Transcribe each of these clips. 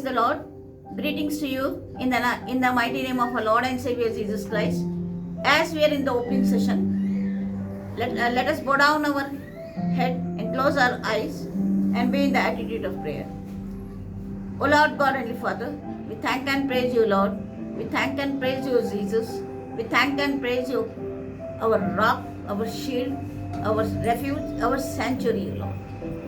the Lord. Greetings to you in the mighty name of our Lord and Savior Jesus Christ. As we are in the opening session, let us bow down our head and close our eyes and be in the attitude of prayer. O Lord God and Father, we thank and praise you, Lord. We thank and praise you, Jesus. We thank and praise you, our rock, our shield, our refuge, our sanctuary, Lord.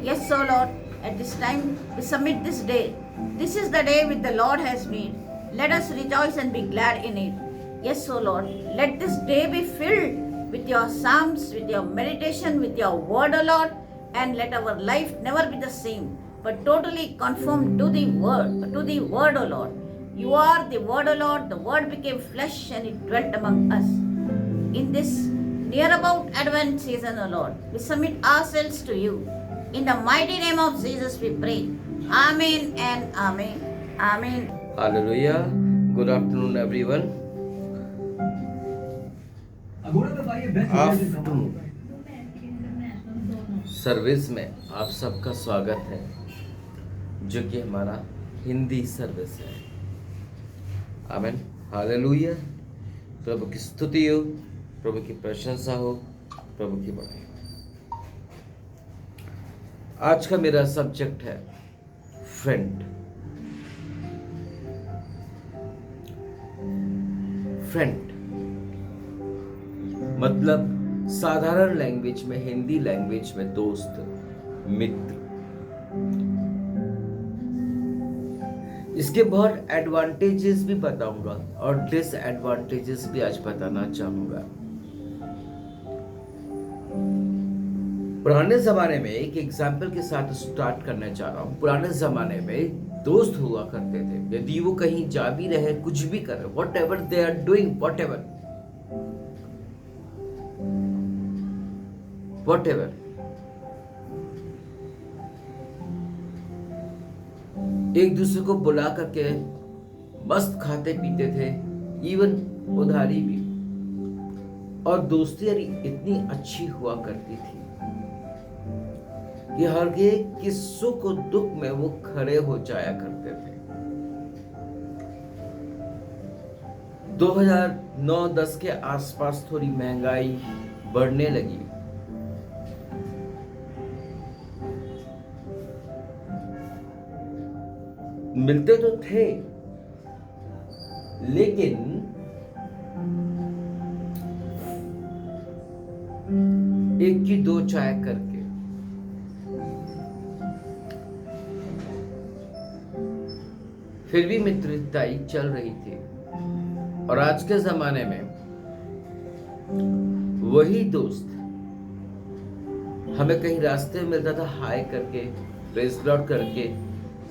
Yes, O Lord, at this time we submit this day. This is the day which the Lord has made. Let us rejoice and be glad in it. Yes, O Lord, let this day be filled with your psalms, with your meditation, with your word, O Lord, and let our life never be the same, but totally conformed to the word, O Lord. You are the word, O Lord. The word became flesh and it dwelt among us. In this near about Advent season, O Lord, we submit ourselves to you. In the mighty name of Jesus we pray. Amen and Amen. Amen. Hallelujah. Good afternoon, everyone. Afternoon service में आप सबका स्वागत है, जो कि हमारा Hindi service है. आमीन. हालेलुया. प्रभु की स्तुति हो, प्रभु की प्रशंसा हो, प्रभु की बड़ाई. आज का मेरा सब्जेक्ट है फ्रेंड. फ्रेंड मतलब साधारण लैंग्वेज में, हिंदी लैंग्वेज में दोस्त, मित्र. इसके बहुत एडवांटेजेस भी बताऊंगा और डिसएडवांटेजेस भी आज बताना चाहूंगा. पुराने जमाने में एक एग्जाम्पल के साथ स्टार्ट करना चाह रहा हूं. पुराने जमाने में दोस्त हुआ करते थे. यदि वो कहीं जा भी रहे, कुछ भी कर रहे, whatever they are doing, whatever, एक दूसरे को बुला करके मस्त खाते पीते थे, इवन उधारी भी. और दोस्ती इतनी अच्छी हुआ करती थी कि हर एक के सुख और दुख में वो खड़े हो जाया करते थे. 2009-10 के आसपास थोड़ी महंगाई बढ़ने लगी. मिलते तो थे, लेकिन एक की दो चाय करके फिर भी मित्रताई चल रही थी. और आज के जमाने में वही दोस्त हमें कहीं रास्ते में मिलता था, हाय करके, प्रेज लॉर्ड करके,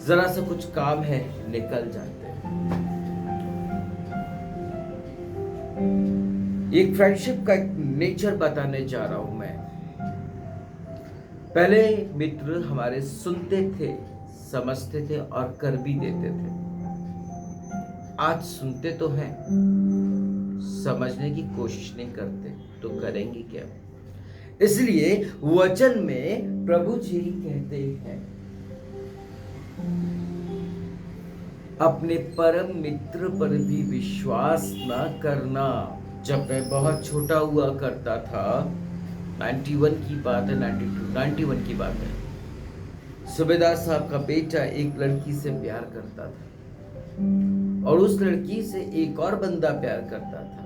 जरा सा कुछ काम है, निकल जाते हैं. एक फ्रेंडशिप का एक नेचर बताने जा रहा हूं मैं. पहले मित्र हमारे सुनते थे, समझते थे और कर भी देते थे. आज सुनते तो हैं, समझने की कोशिश नहीं करते, तो करेंगे क्या? इसलिए वचन में प्रभु जी कहते हैं, अपने परम मित्र पर भी विश्वास न करना. जब मैं बहुत छोटा हुआ करता था, 91 की बात है, 91 की बात है, सूबेदार साहब का बेटा एक लड़की से प्यार करता था और उस लड़की से एक और बंदा प्यार करता था,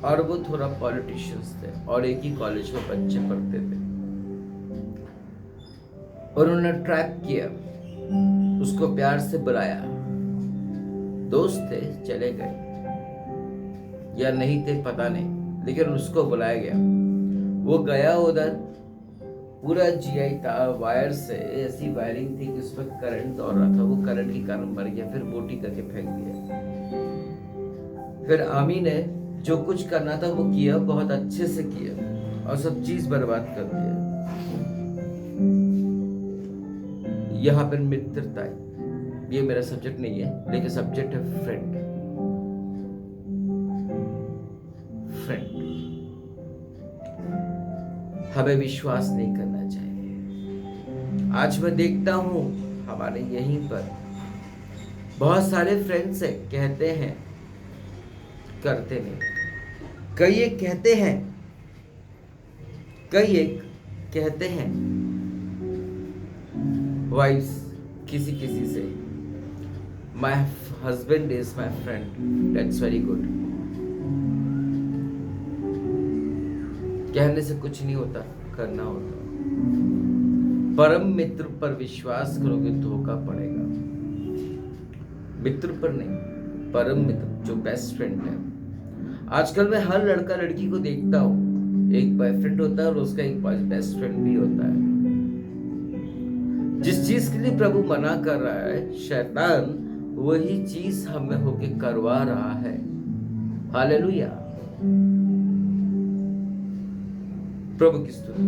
और वो थोड़ा पॉलिटिशियंस थे और एक ही कॉलेज में बच्चे पढ़ते थे. और उन्होंने ट्रैप किया, उसको प्यार से बुलाया. दोस्त थे, चले गए या नहीं थे पता नहीं, लेकिन उसको बुलाया गया. वो गया उधर, पूरा जीआई वायर से ऐसी वायरिंग थी कि उसमें करंट दौड़ रहा था. वो करंट के कारण मर गया. फिर बोटी करके फेंक दिया. फिर आमी ने जो कुछ करना था वो किया, बहुत अच्छे से किया और सब चीज बर्बाद कर दिया. यहाँ पर मित्रता है, ये मेरा सब्जेक्ट नहीं है, लेकिन सब्जेक्ट है फ्रेंड. हमें विश्वास नहीं करना चाहिए. आज मैं देखता हूं हमारे यहीं पर बहुत सारे फ्रेंड्स है, कहते हैं, करते नहीं। कई एक कहते हैं, कई एक कहते हैं वाइफ्स किसी किसी से, my husband is my friend, that's very good. कहने से कुछ नहीं होता, करना होता। परम मित्र पर विश्वास करोगे धोखा पड़ेगा। मित्र पर नहीं, परम मित्र जो बेस्ट फ्रेंड है। आजकल मैं हर लड़का लड़की को देखता हूं, एक बॉयफ्रेंड होता है और उसका एक बेस्ट फ्रेंड भी होता है। जिस चीज के लिए प्रभु मना कर रहा है, शैतान वही चीज हमें होके करवा रहा है। हालेलुया, प्रभु की स्तुति।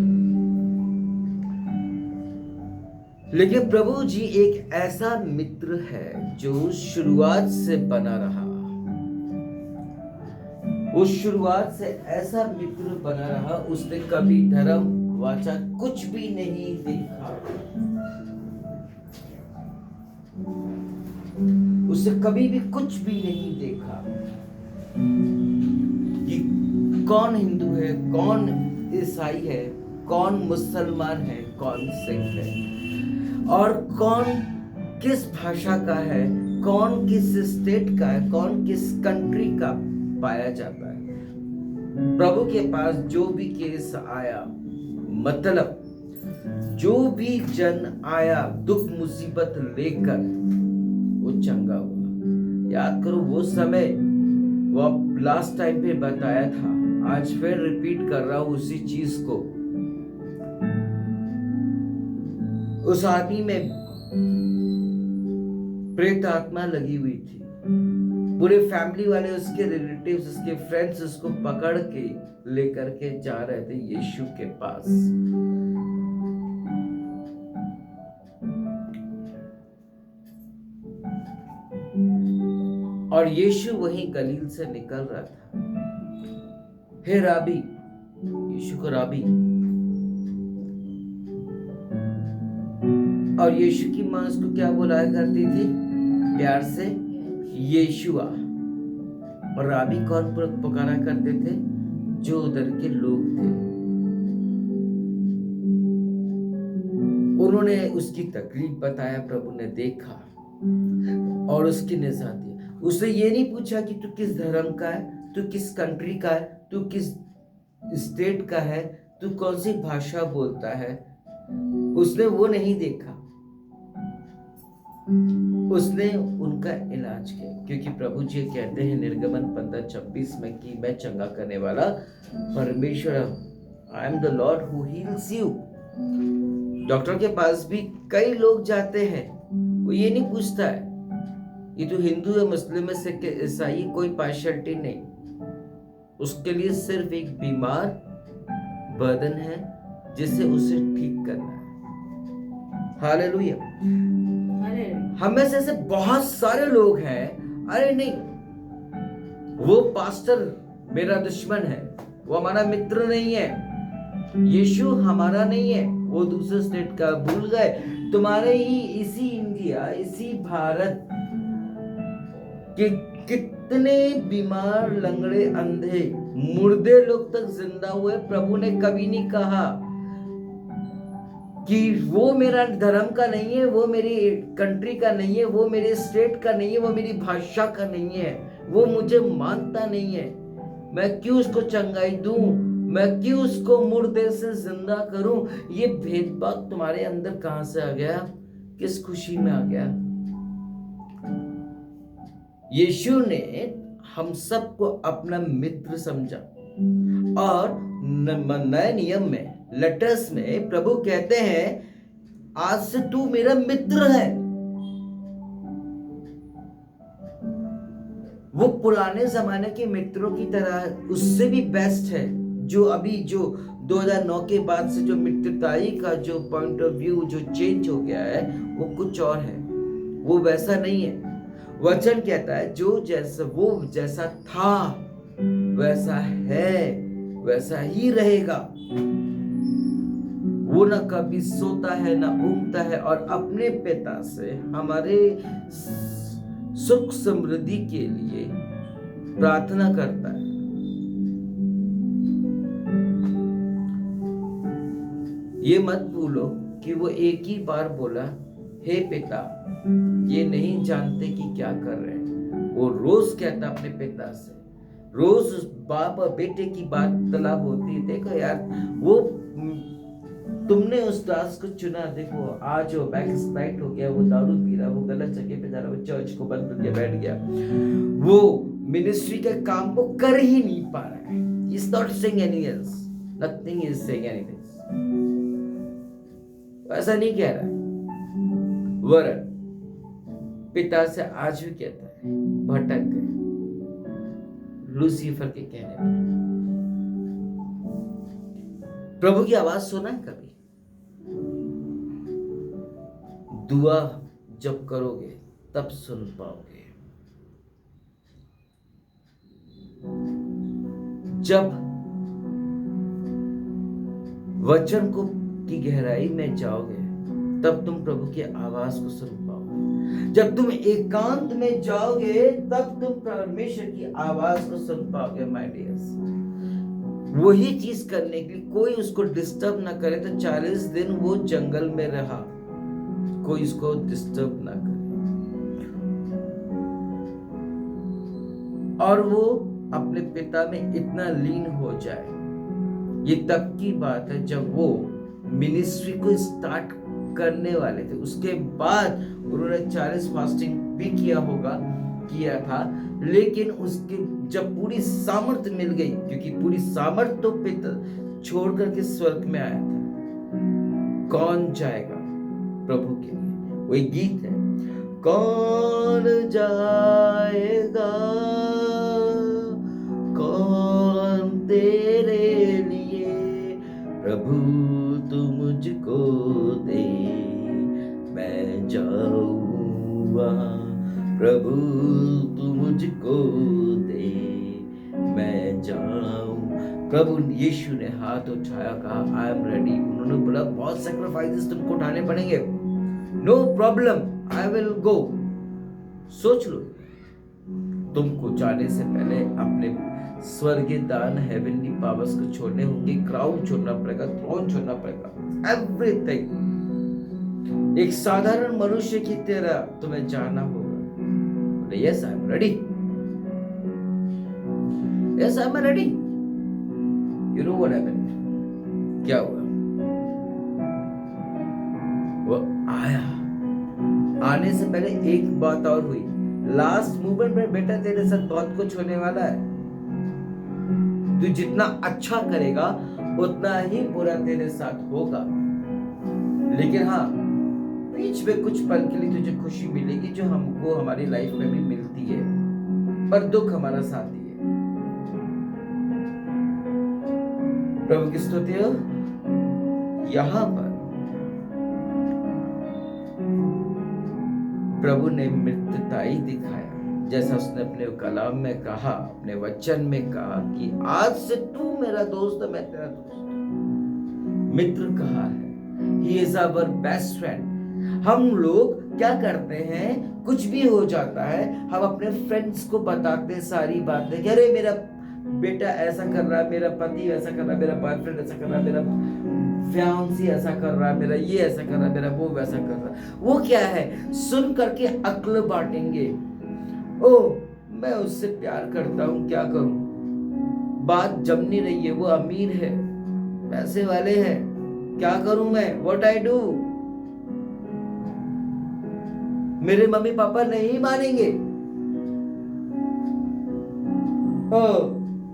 लेकिन प्रभु जी एक ऐसा मित्र है जो शुरुआत से बना रहा। उस शुरुआत से ऐसा मित्र बना रहा, उसने कभी धर्म वाचा कुछ भी नहीं देखा। उससे कभी भी कुछ भी नहीं देखा कि कौन हिंदू है, कौन ईसाई है, कौन मुसलमान है, कौन सिख है, और कौन किस भाषा का है, कौन किस स्टेट का है, कौन किस कंट्री का पाया जाता है। प्रभु के पास जो भी केस आया, मतलब जो भी जन आया दुख मुसीबत लेकर, वो चंगा हुआ। याद करो वो समय, वो लास्ट टाइम पे बताया था, आज फिर रिपीट कर रहा हूं उसी चीज को। उस आदमी में प्रेत आत्मा लगी हुई थी। पूरे फैमिली वाले, उसके रिलेटिव्स, उसके फ्रेंड्स उसको पकड़ के लेकर के जा रहे थे यीशु के पास। और यीशु वहीं गलील से निकल रहा था। हे राबी, यीशु को राबी। और यीशु की मां उसको क्या बुलाया करती थी? प्यार से यीशुआ। और राबी कौन पुकारा करते थे? जो उधर के लोग थे। उन्होंने उसकी तकलीफ बताया, प्रभु ने देखा और उसकी निजात दी। उसने ये नहीं पूछा कि तू किस धर्म का है, तू किस कंट्री का है, तू किस स्टेट का है, तू कौन सी भाषा बोलता है। उसने वो नहीं देखा, उसने उनका इलाज किया। क्योंकि प्रभु जी कहते हैं निर्गमन 15:26 में कि मैं चंगा करने वाला परमेश्वर हूं। I am the Lord who heels you. Doctor के पास भी कई लोग जाते हैं, वो ये नहीं पूछता है ये तो हिंदू है, मुस्लिम है, सिख है, ईसाई, कोई पार्शियलिटी नहीं। उसके लिए सिर्फ एक बीमार बदन है जिसे उसे ठीक करना है। हालेलुया। हम में से ऐसे बहुत सारे लोग हैं, अरे नहीं वो पास्टर मेरा दुश्मन है, वो हमारा मित्र नहीं है, यीशु हमारा नहीं है, वो दूसरे स्टेट का। भूल गए तुम्हारे ही इसी इंडिया, इसी भारत कि कितने बीमार, लंगड़े, अंधे, मुर्दे लोग तक जिंदा हुए। प्रभु ने कभी नहीं कहा कि वो मेरा धर्म का नहीं है, वो मेरी कंट्री का नहीं है, वो मेरे स्टेट का नहीं है, वो मेरी भाषा का नहीं है, वो मुझे मानता नहीं है। मैं क्यों उसको चंगाई दूं, मैं क्यों उसको मुर्दे से जिंदा करूं। ये भेदभाव तुम्हारे अंदर कहां से आ गया, किस खुशी में आ गया। यीशु ने हम सबको अपना मित्र समझा। और नए नियम में, लेटर्स में प्रभु कहते हैं आज से तू मेरा मित्र है। वो पुराने जमाने के मित्रों की तरह उससे भी बेस्ट है। जो अभी जो 2009 के बाद से जो मित्रताई का जो पॉइंट ऑफ व्यू जो चेंज हो गया है, वो कुछ और है, वो वैसा नहीं है। वचन कहता है जो जैसा वो जैसा था वैसा है, वैसा ही रहेगा। वो ना कभी सोता है ना ऊँघता है, और अपने पिता से हमारे सुख समृद्धि के लिए प्रार्थना करता है। ये मत भूलो कि वो एक ही बार बोला, हे पिता, ये नहीं जानते कि क्या कर रहे हैं। वो रोज कहता अपने पिता से, रोज उस बाप और बेटे की बात तलब होती है। देखो यार, वो तुमने उस दास को चुना, देखो आज वो बैकस्लाइड हो गया, वो दारू पी रहा, वो गलत जगह पे जा रहा, वो चर्च को बंद करके बैठ गया, वो मिनिस्ट्री का काम वो कर ही नहीं पा रहा है। He is not saying anything else, nothing is saying anything। ऐसा नहीं कह रहा है, वरन पिता से आज भी कहता है, भटक गए लूसीफर के कहने पर। प्रभु की आवाज सुना है कभी? दुआ जब करोगे तब सुन पाओगे। जब वचन को की गहराई में जाओगे तब तुम प्रभु की आवाज को सुन पाओगे। जब तुम एकांत में जाओगे तब तुम परमेश्वर की आवाज को सुन पाओगे। माय डियर्स, वही चीज करने के लिए कोई उसको डिस्टर्ब ना करे, तो 40 दिन वो जंगल में रहा, कोई उसको डिस्टर्ब ना करे। और वो अपने पिता में इतना लीन हो जाए। ये तब की बात है जब वो मिनिस्ट्री को स्टार्ट करने वाले थे। उसके बाद उन्होंने 40 फास्टिंग भी किया था, लेकिन उसके जब पूरी सामर्थ मिल गई, क्योंकि पूरी सामर्थ तो पिता छोड़ करके स्वर्ग में आया था। कौन जाएगा प्रभु के लिए? वही गीत है, कौन जाएगा, कौन तेरे लिए, प्रभु तू मुझको दे, मैं जाऊंगा, प्रभु तू मुझको दे, मैं जाऊं। प्रभु यीशु ने हाथ उठाया, कहा आई एम रेडी। उन्होंने बोला बहुत सैक्रिफाइसेस तुमको उठाने पड़ेंगे, no problem, I will go. सोच लो, तुमको जाने से पहले अपने स्वर्गीय दान, हेवनली पावर्स को छोड़ने होंगे, क्राउन छोड़ना पड़ेगा, थ्रोन छोड़ना पड़ेगा, एवरीथिंग। एक साधारण मनुष्य की तरह तुम्हें जाना होगा। Yes I am ready, yes I am ready. You know what happened? क्या हुआ? वो आया, आने से पहले एक बात और हुई। लास्ट मूवमेंट में बेटा तेरे साथ बहुत कुछ होने वाला है, तू जितना अच्छा करेगा उतना ही बुरा तेरे साथ होगा। लेकिन हाँ, बीच में कुछ पल के लिए तुझे खुशी मिलेगी, जो हमको हमारी लाइफ में भी मिलती है, पर दुख हमारा साथी है। प्रभु की स्तुति हो। यहां पर प्रभु ने मित्रता ही दिखाया, जैसा उसने अपने कलाम में कहा, अपने वचन में कहा कि आज से तू मेरा दोस्त है, मैं तेरा दोस्त। मित्र कहा है, he is our best friend। हम लोग क्या करते हैं, कुछ भी हो जाता है, हम अपने फ्रेंड्स को बताते हैं सारी बातें कि अरे मेरा बेटा ऐसा कर रहा है, मेरा पति ऐसा कर रहा है, मेरा बॉयफ्रेंड ऐसा कर रहा है, मेरा फियांसी ऐसा कर रहा है, मेरा ये ऐसा कर रहा है, मेरा वो वैसा कर रहा है। वो क्या है, सुन करके अक्ल बांटेंगे। ओ, मैं उससे प्यार करता हूं, क्या करूं? बात जम नहीं रही है, वो अमीर है, पैसे वाले हैं, क्या करूं मैं? What I do? मेरे मम्मी पापा नहीं मानेंगे।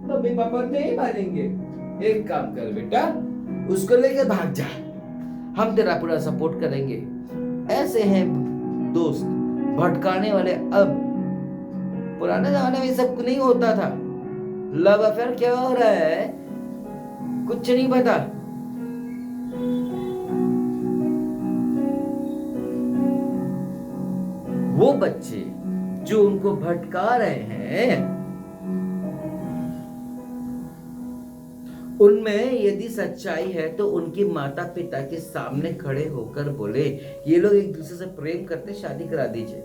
मम्मी पापा नहीं मानेंगे। एक काम कर बेटा, उसको लेकर भाग जा, हम तेरा पूरा सपोर्ट करेंगे। ऐसे हैं दोस्त, भटकाने वाले। अब पुराने जमाने में सब नहीं होता था। लव अफेयर क्या हो रहा है कुछ नहीं पता। वो बच्चे जो उनको भटका रहे हैं, उनमें यदि सच्चाई है तो उनकी माता पिता के सामने खड़े होकर बोले, ये लोग एक दूसरे से प्रेम करते, शादी करा दीजिए।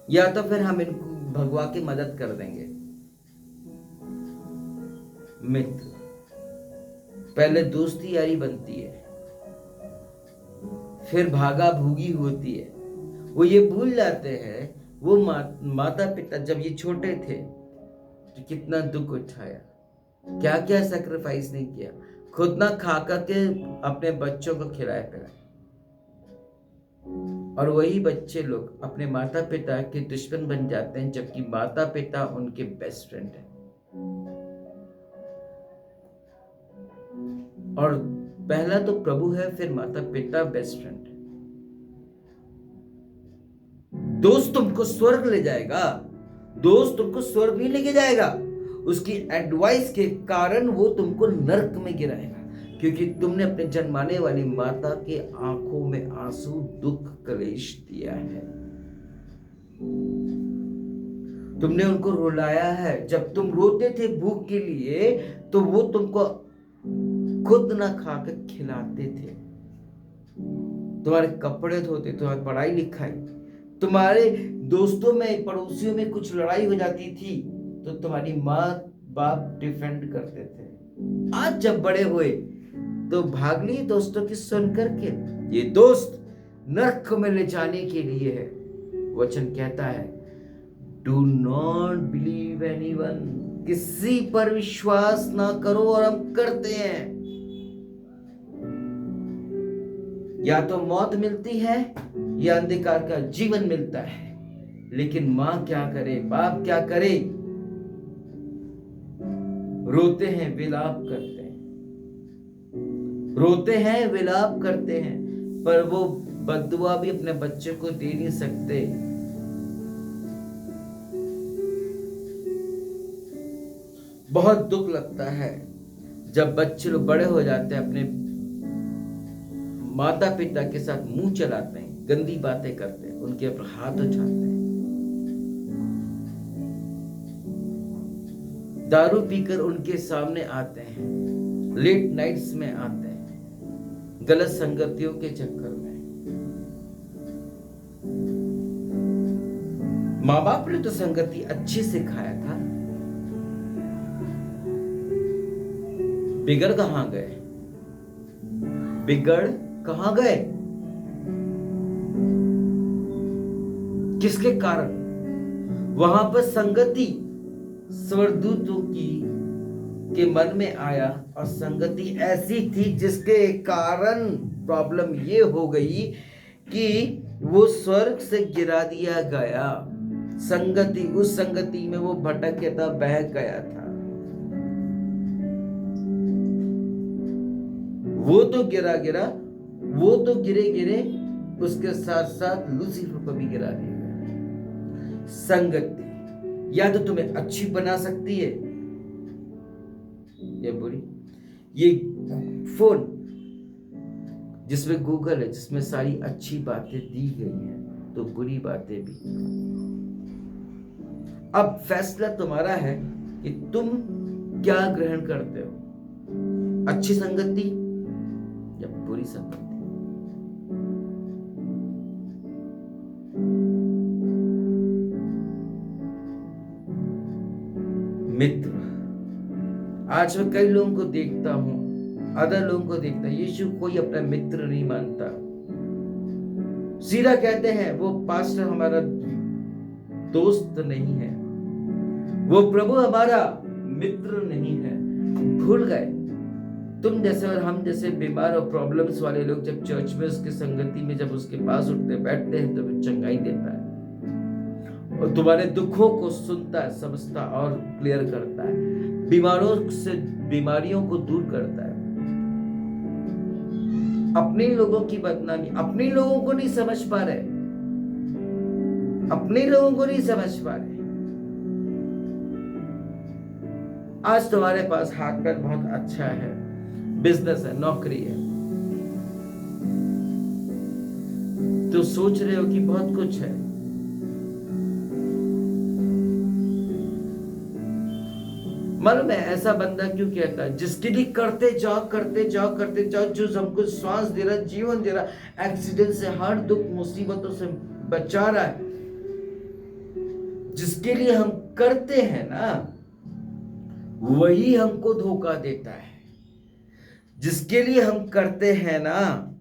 या तो फिर हम इनको भगवा के मदद कर देंगे। मित्र, पहले दोस्ती यारी बनती है, फिर भागा भूगी होती है। वो ये भूल जाते हैं वो माता पिता जब ये छोटे थे तो कितना दुख उठाया, क्या क्या सैक्रिफाइस नहीं किया, खुद ना खा के अपने बच्चों को खिलाया पिलाया। और वही बच्चे लोग अपने माता पिता के दुश्मन बन जाते हैं, जबकि माता पिता उनके बेस्ट फ्रेंड हैं। और पहला तो प्रभु है, फिर माता पिता बेस्ट फ्रेंड है। दोस्त तुमको स्वर्ग ले जाएगा, दोस्त तुमको स्वर्ग भी लेके जाएगा, उसकी एडवाइस के कारण वो तुमको नरक में गिराएगा, क्योंकि तुमने अपने जन्माने वाली माता के आंखों में आंसू, दुख, कलेश दिया है। तुमने उनको रुलाया है। जब तुम रोते थे भूख के लिए तो वो तुमको खुद ना खाकर खिलाते थे, तुम्हारे कपड़े धोते, तुम्हारी पढ़ाई लिखाई, तुम्हारे दोस्तों में पड़ोसियों में कुछ लड़ाई हो जाती थी तो तुम्हारी माँ बाप डिफेंड करते थे। आज जब बड़े हुए तो भाग लिए दोस्तों की सुन करके। ये दोस्त नरक में ले जाने के लिए है। वचन कहता है, डू नॉट बिलीव एनीवन, किसी पर विश्वास ना करो। और हम करते हैं। या तो मौत मिलती है या अंधकार का जीवन मिलता है। लेकिन मां क्या करे, बाप क्या करे, रोते हैं, विलाप करते हैं, रोते हैं, विलाप करते हैं, पर वो बद्दुआ भी अपने बच्चे को दे नहीं सकते। बहुत दुख लगता है जब बच्चे लोग बड़े हो जाते हैं, अपने माता पिता के साथ मुंह चलाते हैं, गंदी बातें करते हैं, उनके ऊपर हाथ उठाते हैं, दारू पीकर उनके सामने आते हैं, लेट नाइट्स में आते हैं, गलत संगतियों के चक्कर में। माँ बाप ने तो संगति अच्छी सिखाया था, बिगड़ कहां गए, बिगड़ कहां गए, किसके कारण? वहां पर संगति स्वर्गदूतों के मन में आया और संगति ऐसी थी जिसके कारण प्रॉब्लम ये हो गई कि वो स्वर्ग से गिरा दिया गया। संगति, उस संगति में वो भटक था, बह गया था। वो तो गिरा, वो तो गिरे, उसके साथ साथ लूसीफर को भी गिरा दिया। संगति या तो तुम्हें अच्छी बना सकती है या बुरी। ये फोन जिसमें गूगल है, जिसमें सारी अच्छी बातें दी गई हैं, तो बुरी बातें भी। अब फैसला तुम्हारा है कि तुम क्या ग्रहण करते हो, अच्छी संगति या बुरी संगति। मित्र, आज मैं कई लोगों को देखता हूं, अदर लोगों को देखता हूं, यीशु कोई अपना मित्र नहीं मानता। सीधा कहते हैं वो पास्टर हमारा दोस्त नहीं है, वो प्रभु हमारा मित्र नहीं है। भूल गए तुम जैसे और हम जैसे बीमार और प्रॉब्लम्स वाले लोग जब चर्च में उसकी संगति में जब उसके पास उठते बैठते हैं तो वो चंगाई देता है और तुम्हारे दुखों को सुनता है, समझता और क्लियर करता है, बीमारों से बीमारियों को दूर करता है। अपने लोगों की बदनामी, अपने लोगों को नहीं समझ पा रहे, अपने लोगों को नहीं समझ पा रहे। आज तुम्हारे पास हाथ पैर बहुत अच्छा है, बिजनेस है, नौकरी है, तो सोच रहे हो कि बहुत कुछ है। मालूम है ऐसा बंदा क्यों कहता है? जिसके लिए करते जाओ, जो हमको श्वास दे रहा, जीवन दे रहा, एक्सीडेंट से, हर दुख मुसीबतों से बचा रहा है, जिसके लिए हम करते हैं ना, वही हमको धोखा देता है। जिसके लिए हम करते हैं ना,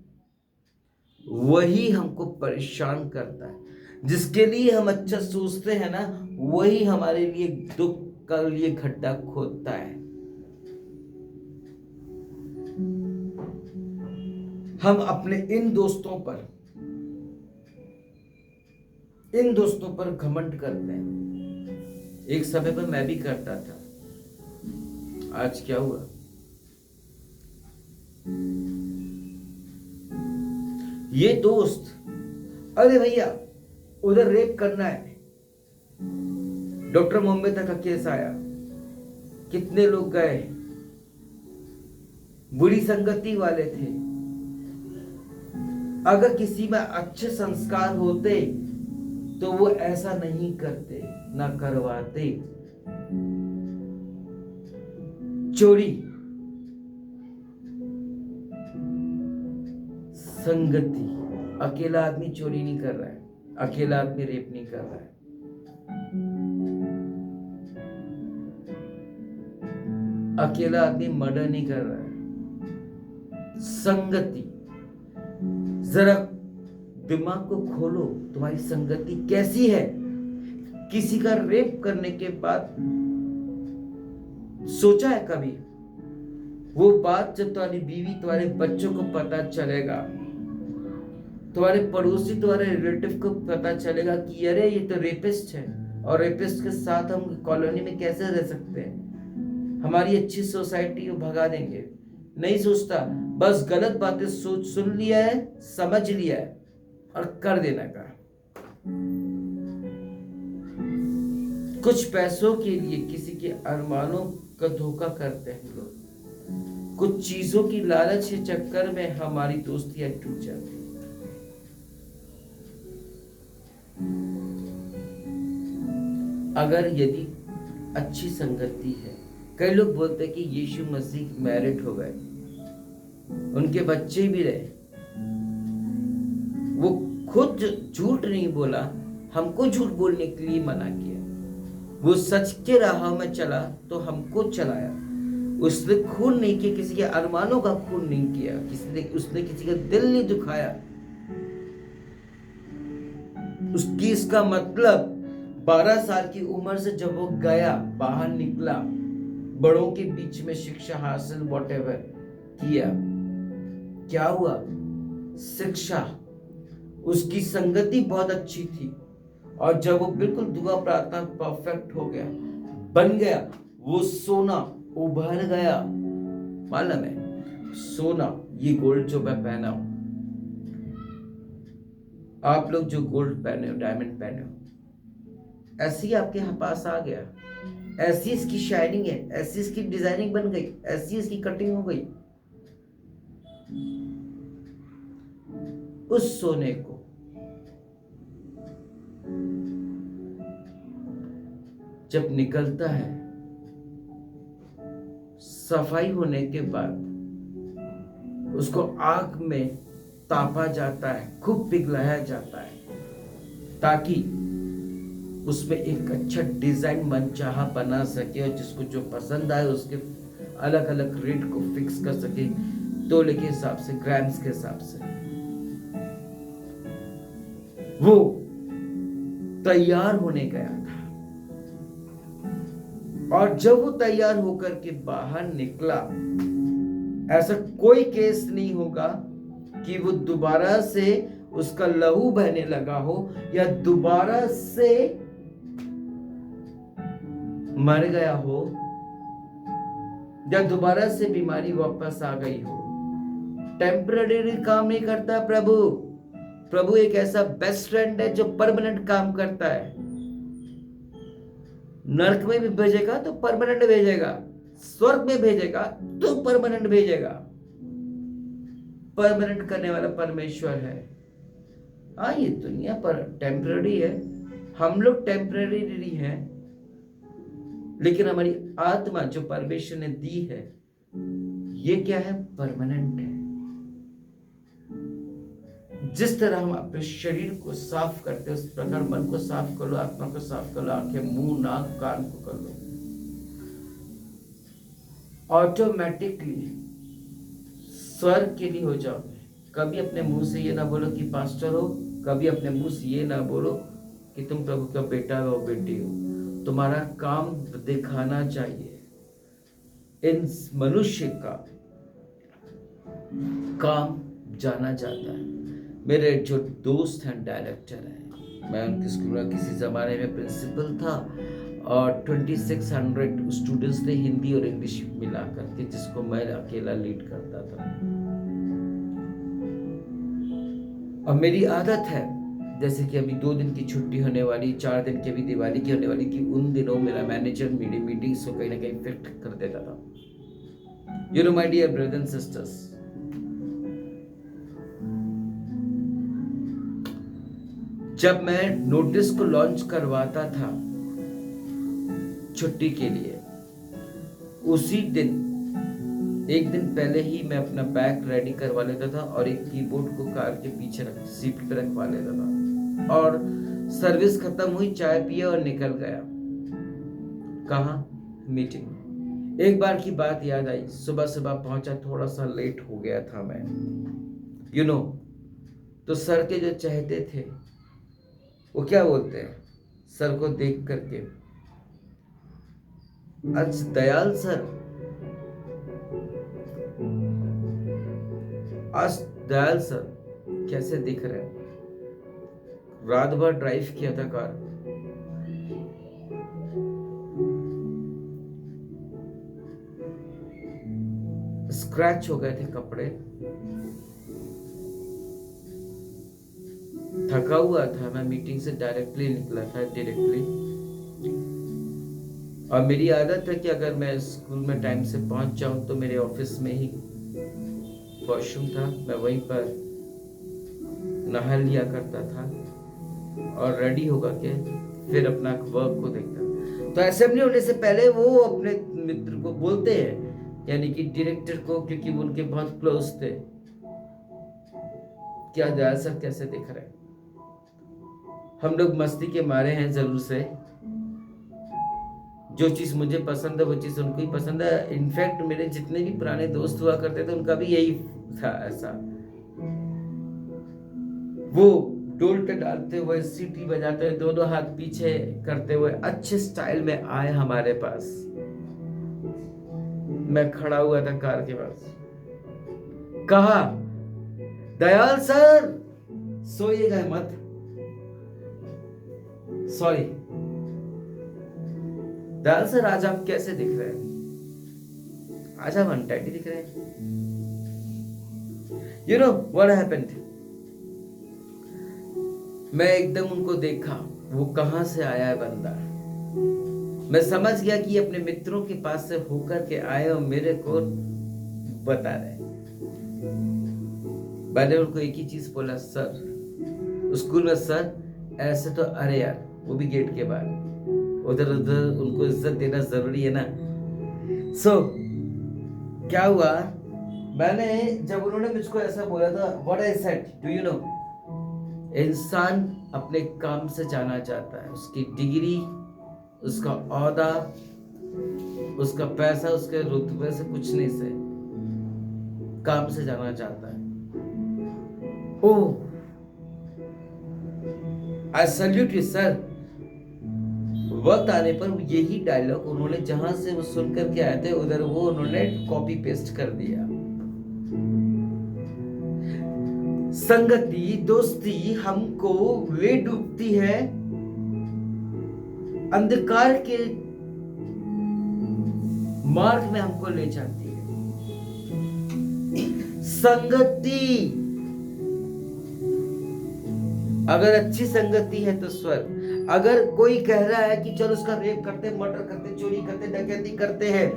वही हमको परेशान करता है। जिसके लिए हम अच्छा सोचते हैं ना, वही हमारे लिए दुख का लिए गड्ढा खोदता है। हम अपने इन दोस्तों पर घमंड करते हैं। एक समय पर मैं भी करता था। आज क्या हुआ? ये दोस्त, अरे भैया उधर रेप करना है, डॉक्टर मुंबई तक का केस आया, कितने लोग गए, बुरी संगति वाले थे। अगर किसी में अच्छे संस्कार होते तो वो ऐसा नहीं करते, ना करवाते। चोरी, संगति। अकेला आदमी चोरी नहीं कर रहा है, अकेला आदमी रेप नहीं कर रहा है। अकेला आदमी मर्डर नहीं कर रहा है। संगति, जरा दिमाग को खोलो, तुम्हारी संगति कैसी है? किसी का रेप करने के बाद सोचा है कभी? वो बात जब तुम्हारी बीवी, तुम्हारे बच्चों को पता चलेगा, तुम्हारे पड़ोसी, तुम्हारे रिलेटिव को पता चलेगा कि अरे ये तो रेपिस्ट है, और रेपिस्ट के साथ हम कॉलोनी में कैसे रह सकते हैं? हमारी अच्छी सोसाइटी को भगा देंगे। नहीं सोचता, बस गलत बातें सुन लिया है, समझ लिया है और कर देना का। कुछ पैसों के लिए किसी के अरमानों का धोखा करते हैं लोग। कुछ चीजों की लालच के चक्कर में हमारी दोस्तियां टूट जाती हैं। अगर यदि अच्छी संगति है, कई लोग बोलते हैं कि यीशु मसीह मैरिड हो गए, उनके बच्चे भी रहे, वो खुद झूठ नहीं बोला, हमको झूठ बोलने के लिए मना किया। वो सच के राह में चला तो हमको चलाया। उसने खून नहीं किया, किसी के अरमानों का खून नहीं किया, उसने किसी का दिल नहीं दुखाया। उसकी इसका मतलब 12 साल की उम्र से जब वो गया, बाहर निकला, बड़ों के बीच में शिक्षा हासिल वॉटेवर किया, क्या हुआ? शिक्षा, उसकी संगति बहुत अच्छी थी, और जब वो बिल्कुल दुआ प्रार्थना परफेक्ट हो गया, बन गया, वो सोना उभर गया। मालूम है सोना, ये गोल्ड जो मैं पहना हूं, आप लोग जो गोल्ड पहने हो, डायमंड पहने हो, ऐसी आपके पास आ गया, ऐसी इसकी शाइनिंग है, ऐसी इसकी डिजाइनिंग बन गई, ऐसी इसकी कटिंग हो गई। उस सोने को जब निकलता है, सफाई होने के बाद उसको आग में तापा जाता है, खूब पिघलाया जाता है, ताकि उसमें एक अच्छा डिजाइन मनचाहा बना सके, और जिसको जो पसंद आए उसके अलग अलग रेट को फिक्स कर सके, तोले के हिसाब से, ग्राम्स के हिसाब से। वो तैयार होने गया था, और जब वो तैयार होकर के बाहर निकला, ऐसा कोई केस नहीं होगा कि वो दोबारा से उसका लहू बहने लगा हो, या दोबारा से मर गया हो, या दोबारा से बीमारी वापस आ गई हो। टेम्पररी काम नहीं करता प्रभु एक ऐसा बेस्ट फ्रेंड है जो परमानेंट काम करता है। नरक में भी भेजेगा तो परमानेंट भेजेगा, स्वर्ग में भेजेगा तो परमानेंट भेजेगा। परमानेंट करने वाला परमेश्वर है। हाँ, ये दुनिया पर टेम्पररी है, हम लोग टेम्पररी हैं, लेकिन हमारी आत्मा जो परमेश्वर ने दी है, ये क्या है? परमानेंट है। जिस तरह हम अपने शरीर को साफ करते हैं उस प्रकार मन को साफ कर लो, आत्मा को साफ कर लो, आंखें, मुंह, नाक, कान को कर लो। ऑटोमेटिकली स्वर्ग के लिए हो जाओगे। कभी अपने मुंह से ये ना बोलो कि पास्टर हो, कभी अपने मुंह से ये ना बोलो कि तुम प्रभु का बेटा हो, बेटी हो। तुम्हारा काम दिखाना चाहिए। इन मनुष्य का काम जाना जाता है। मेरे जो दोस्त हैं, डायरेक्टर हैं, मैं उनके स्कूल में किसी ज़माने में प्रिंसिपल था और 2600 स्टूडेंट्स थे हिंदी और इंग्लिश मिला करके, जिसको मैं अकेला लीड करता था। और मेरी आदत है, जैसे कि अभी 2 दिन की छुट्टी होने वाली, 4 दिन की अभी दिवाली की होने वाली, कि उन दिनों मेरा मैनेजर मेरी मीटिंग्स को कहीं ना कहीं इफेक्ट कर देता था। You know my dear brothers and sisters, जब मैं नोटिस को लॉन्च करवाता था छुट्टी के लिए, उसी दिन एक दिन पहले ही मैं अपना बैग रेडी करवा लेता था और एक कीबोर्ड को कार के पीछे सीट पे रखवा लेता था और सर्विस खत्म हुई, चाय पिया और निकल गया। कहाँ? मीटिंग। एक बार की बात याद आई, सुबह सुबह पहुंचा, थोड़ा सा लेट हो गया था मैं, यू नो। तो सर के जो चहेते थे वो क्या बोलते हैं सर को देख करके, आज दयाल सर, आज दयाल सर कैसे दिख रहे हैं? रात भर ड्राइव किया था कार, स्क्रैच हो गए थे कपड़े, थका हुआ था मैं, मीटिंग से डायरेक्टली निकला था, डायरेक्टली। और मेरी आदत है कि अगर मैं स्कूल में टाइम से पहुंच जाऊं तो मेरे ऑफिस में ही वॉशरूम था, मैं वहीं पर नहा लिया करता था और रेडी होकर के फिर अपना वर्क को देखता। तो असेंबली होने से पहले वो अपने मित्र को बोलते हैं, यानी कि डायरेक्टर को, क्योंकि वो उनके बहुत क्लोज थे, क्या दयाल सर कैसे दिख रहे हैं? हम लोग मस्ती के मारे हैं जरूर से, जो चीज मुझे पसंद है वो चीज उनको ही पसंद है। इनफैक्ट मेरे जितने भी पुराने दोस्त हुआ करते थे उनका भी यही था, ऐसा। वो ढोल पे डालते हुए, सीटी बजाते हुए, दोनों हाथ पीछे करते हुए अच्छे स्टाइल में आए हमारे पास। मैं खड़ा हुआ था कार के पास, कहा, दयाल सर सोइएगा मत, सॉरी दयाल सर आज आप कैसे दिख रहे हैं? आज आप अनटाइडी दिख रहे हैं। You know what happened? मैं एकदम उनको देखा, वो कहां से आया है बंदा। मैं समझ गया कि अपने मित्रों के पास से होकर के आए और मेरे को बता रहे। मैंने उनको एक ही चीज बोला, सर स्कूल में सर ऐसे तो, अरे यार वो भी गेट के बाहर, उधर उधर उनको इज्जत देना जरूरी है ना। सो क्या हुआ, मैंने जब उन्होंने मुझको ऐसा बोला था, what I said, do you know, इंसान अपने काम से जाना चाहता है, उसकी डिग्री, उसका औहदा, उसका पैसा, उसके रुतबे से कुछ नहीं, से काम से जाना चाहता है। ओह, आई सैल्यूट यू सर। वक्त आने पर यही डायलॉग उन्होंने जहां से वो सुन करके आए थे उधर वो उन्होंने कॉपी पेस्ट कर दिया। संगति, दोस्ती हमको ले डूबती है, अंधकार के मार्ग में हमको ले जाती है। संगति, अगर अच्छी संगति है तो स्वर्ग। अगर कोई कह रहा है कि चलो उसका रेप करते, मर्डर करते, चोरी करते, डकैती करते हैं,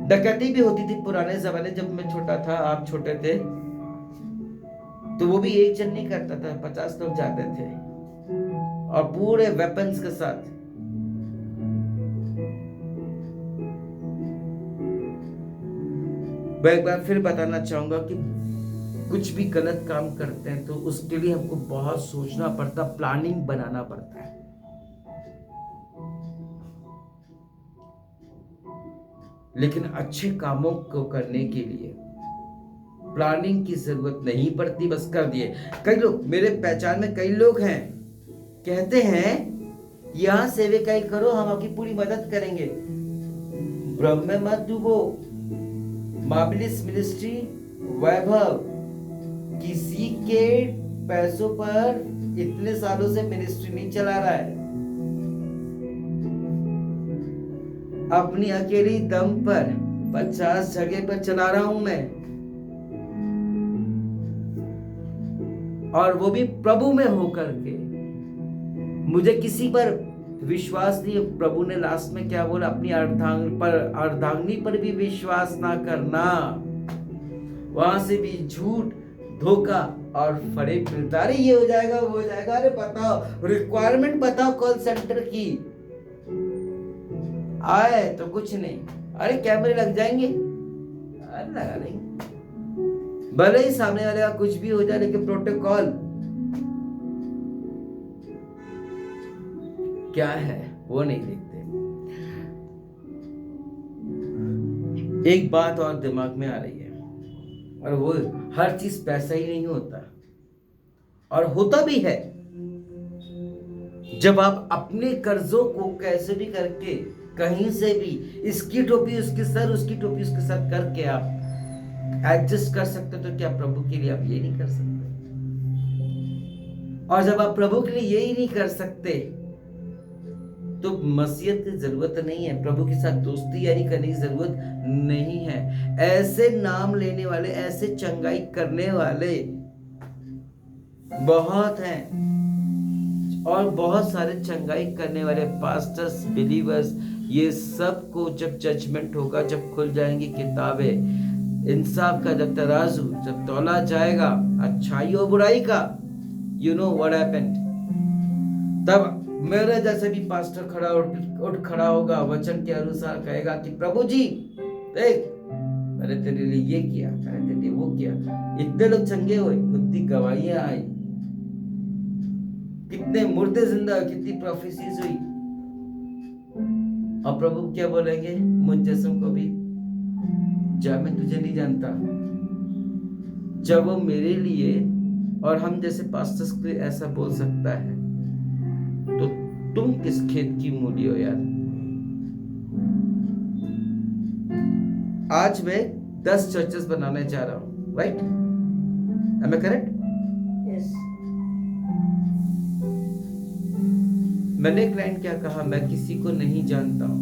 डकैती भी होती थी पुराने जमाने, जब मैं छोटा था, आप छोटे थे, तो वो भी एक जन नहीं करता था, 50 लोग जाते थे और पूरे वेपन्स के साथ। मैं एक बार फिर बताना चाहूंगा कि कुछ भी गलत काम करते हैं तो उसके लिए हमको बहुत सोचना पड़ता, प्लानिंग बनाना पड़ता है। लेकिन अच्छे कामों को करने के लिए प्लानिंग की जरूरत नहीं पड़ती, बस कर दिए। कई लोग, मेरे पहचान में कई लोग हैं, कहते हैं यहां सेविकाई करो, हम आपकी पूरी मदद करेंगे। ब्रह्म में मत डूबो। मार्बिलिस मिनिस्ट्री वैभव किसी के पैसों पर इतने सालों से मिनिस्ट्री नहीं चला रहा है, अपनी अकेली दम पर 50 जगह पर चला रहा हूं मैं, और वो भी प्रभु में होकर के। मुझे किसी पर विश्वास नहीं है। प्रभु ने लास्ट में क्या बोला? अपनी अर्धांगिनी पर भी विश्वास ना करना, वहां से भी झूठ, धोखा और फरेब मिलता। अरे ये हो जाएगा, वो हो जाएगा। अरे बताओ, रिक्वायरमेंट बताओ कॉल सेंटर की, आए तो कुछ नहीं। अरे कैमरे लग जाएंगे, अरे लगा लेंगे, भले ही सामने वाले का कुछ भी हो जाए, लेकिन प्रोटोकॉल क्या है वो नहीं देखते। एक बात और दिमाग में आ रही है, और वो हर चीज पैसा ही नहीं होता, और होता भी है। जब आप अपने कर्जों को कैसे भी करके, कहीं से भी, इसकी टोपी उसके सर, उसकी टोपी उसके सर करके आप एडजस्ट कर सकते, तो क्या प्रभु के लिए आप ये नहीं कर सकते? और जब आप प्रभु के लिए यही नहीं कर सकते, तो मसीहत की जरूरत नहीं है, प्रभु के साथ दोस्ती यारी करने की जरूरत नहीं है। ऐसे नाम लेने वाले, ऐसे चंगाई करने वाले बहुत हैं, और बहुत सारे चंगाई करने वाले पास्टर्स, बिलीवर्स, ये सब को जब जजमेंट होगा, जब खुल जाएंगी किताबें, इंसाफ का जब तराजू जब तौला जाएगा, अच्छाई और बुराई का, यू नो व्हाट हैपेंड, तब मेरे जैसे भी पास्टर उठ खड़ा होगा, वचन के अनुसार कहेगा कि प्रभु जी देख, मैंने तेरे लिए ये किया, मैंने तेरे लिए वो किया। इतने लोग चंगे हुए, कितनी गवाहियां आई, कितने मुर्दे जिंदा हुए, कितनी प्रोफेसीज हुई। और प्रभु क्या बोलेंगे मुझ जैसों को भी? जा, मैं तुझे नहीं जानता। जब वो मेरे लिए और हम जैसे पास्टर्स के लिए ऐसा बोल सकता है, तो तुम किस खेत की मूली हो यार? आज मैं 10 चर्चेस बनाने जा रहा हूं, right? Am I correct? Yes. मैंने क्लाइंट क्या कहा? मैं किसी को नहीं जानता हूं,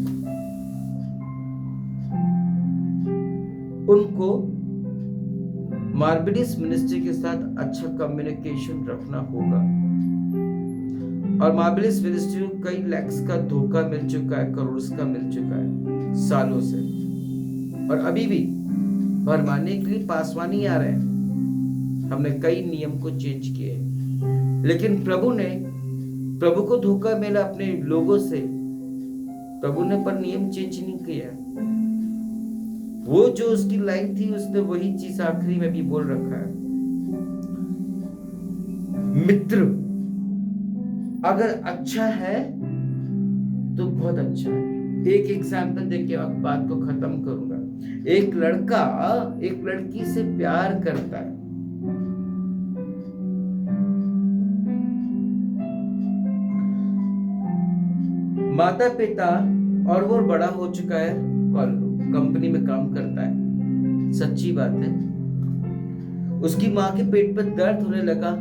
उनको मार्बिलिस मिनिस्ट्री के साथ अच्छा कम्युनिकेशन रखना होगा। और मार्बिलिस मिनिस्ट्री को कई लैक्स का धोखा मिल चुका है, करोड़ का मिल चुका है सालों से, और अभी भी भरमाने के लिए पासवान ही आ रहे हैं। हमने कई नियम को चेंज किए, लेकिन प्रभु को धोखा मिला अपने लोगों से, प्रभु ने पर नियम चेंज नहीं किया। वो जो उसकी लाइन थी, उसने वही चीज आखिरी में भी बोल रखा है। मित्र अगर अच्छा है तो बहुत अच्छा है। एक एग्जाम्पल देके बात को खत्म करूंगा। एक लड़का एक लड़की से प्यार करता है, माता पिता, और वो बड़ा हो चुका है, कंपनी में काम करता है, सच्ची बात है। उसकी माँ के पेट पर दर्द होने लगा,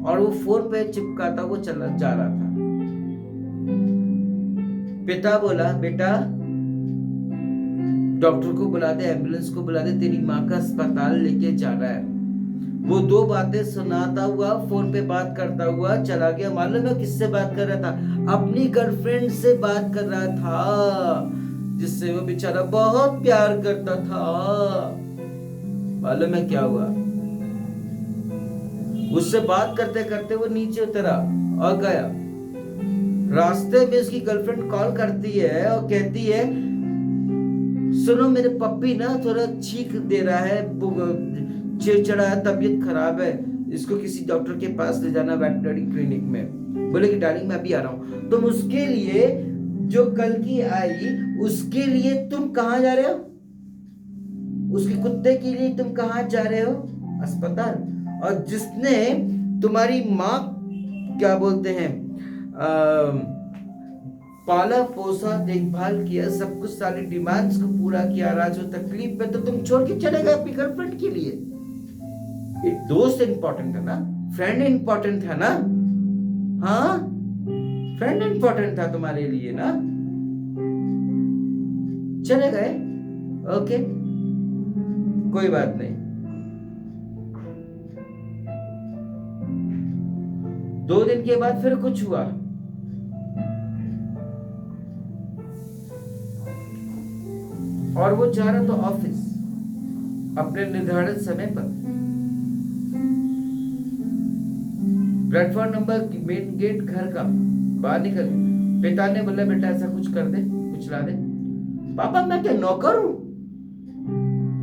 और वो फोन पे चिपकाता वो चला जा रहा था। पिता बोला, बेटा डॉक्टर को बुला दे, एम्बुलेंस को बुला दे, तेरी माँ का अस्पताल लेके जाना है। वो 2 बातें सुनाता हुआ, फोन पे बात करता हुआ चला गया। मालूम है किससे बात कर रहा था? अपनी गर्लफ्रेंड से बात कर रहा था, जिससे वो बेचारा बहुत प्यार करता था। मालूम है क्या हुआ? उससे बात करते करते वो नीचे उतरा और गया। रास्ते में उसकी गर्लफ्रेंड कॉल करती है और कहती है, सुनो मेरे पप्पी ना थोड़ा चीख दे रहा है, चिड़चिड़ा है, तबीयत खराब है, इसको किसी डॉक्टर के पास ले जाना, वेटनरी क्लिनिक में। बोले कि डार्लिंग मैं अभी आ रहा हूं। तुम उसके लिए जो कल की आई उसके लिए तुम कहां जा रहे हो? उसके कुत्ते के लिए तुम कहां जा रहे हो? अस्पताल। और जिसने तुम्हारी माँ क्या बोलते हैं पाला पोसा देखभाल किया, सब कुछ सारी डिमांड्स को पूरा किया, आज वो तकलीफ में तो तुम छोड़ के चले गए अपनी गर्लफ्रेंड के लिए। एक दोस्त इंपॉर्टेंट है ना, फ्रेंड इंपॉर्टेंट है ना? हाँ, फ्रेंड इंपॉर्टेंट था तुम्हारे लिए ना, चले गए। ओके, कोई बात नहीं। 2 दिन के बाद फिर कुछ हुआ। और वो जा रहा था ऑफिस अपने निर्धारित समय पर। प्लेटफॉर्म नंबर मेन गेट घर का बाहर निकल, पिता ने बोला बेटा ऐसा कुछ कर दे, कुछ ला दे। पापा मैं क्या नौकर हूं?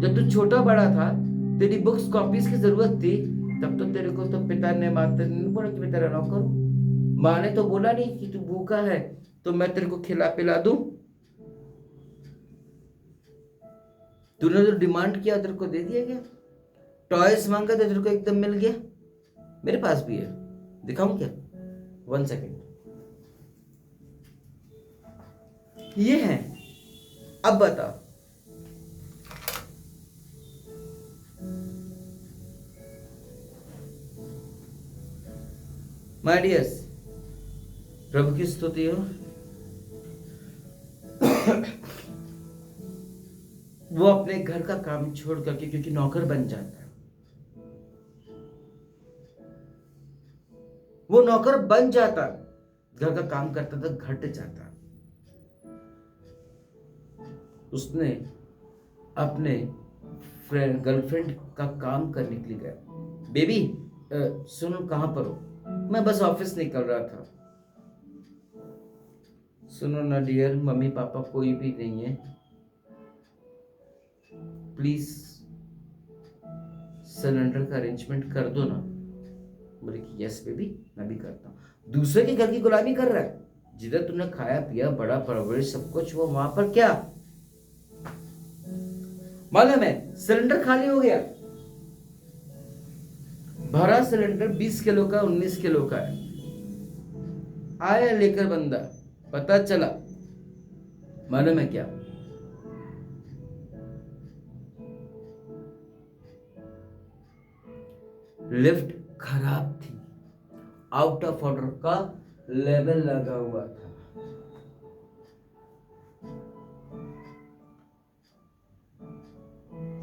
जब तू छोटा बड़ा था, तेरी बुक्स कॉपीज की जरूरत थी, तब तो तेरे को तो पिता ने माता ने बोला कि मैं तेरा नौकर हूं। माँ ने तो बोला नहीं कि तू भूखा है तो मैं तेरे को खिला पिला दूं। तूने जो डिमांड किया तेरे को दे दिया गया। टॉयज मांगा तो तेरे को एकदम मिल गया। मेरे पास भी है, दिखाऊं क्या? 1 सेकेंड। ये है। अब बता, माय डियर्स, प्रभु की स्तुति हो। वो अपने घर का काम छोड़ करके, क्योंकि नौकर बन जाता है, वो नौकर बन जाता, घर का काम करता था, घट जाता। उसने अपने गर्लफ्रेंड का काम करने के लिए गया। बेबी सुनो, कहां पर हो? मैं बस ऑफिस निकल रहा था। सुनो ना डियर, मम्मी पापा कोई भी नहीं है, प्लीज सिलेंडर का अरेंजमेंट कर दो ना। बोले कि यस बेबी, मैं भी करता हूँ। दूसरे के घर की गुलामी कर रहा है, जिधर तुमने खाया पिया, बड़ा परवरिश सब कुछ, वो वहां पर क्या मालूम है? सिलेंडर खाली हो गया। भरा सिलेंडर 20 किलो का 19 किलो का है। आया लेकर बंदा, पता चला मालूम है क्या? लिफ्ट खराब थी, आउट ऑफ ऑर्डर का लेवल लगा हुआ था।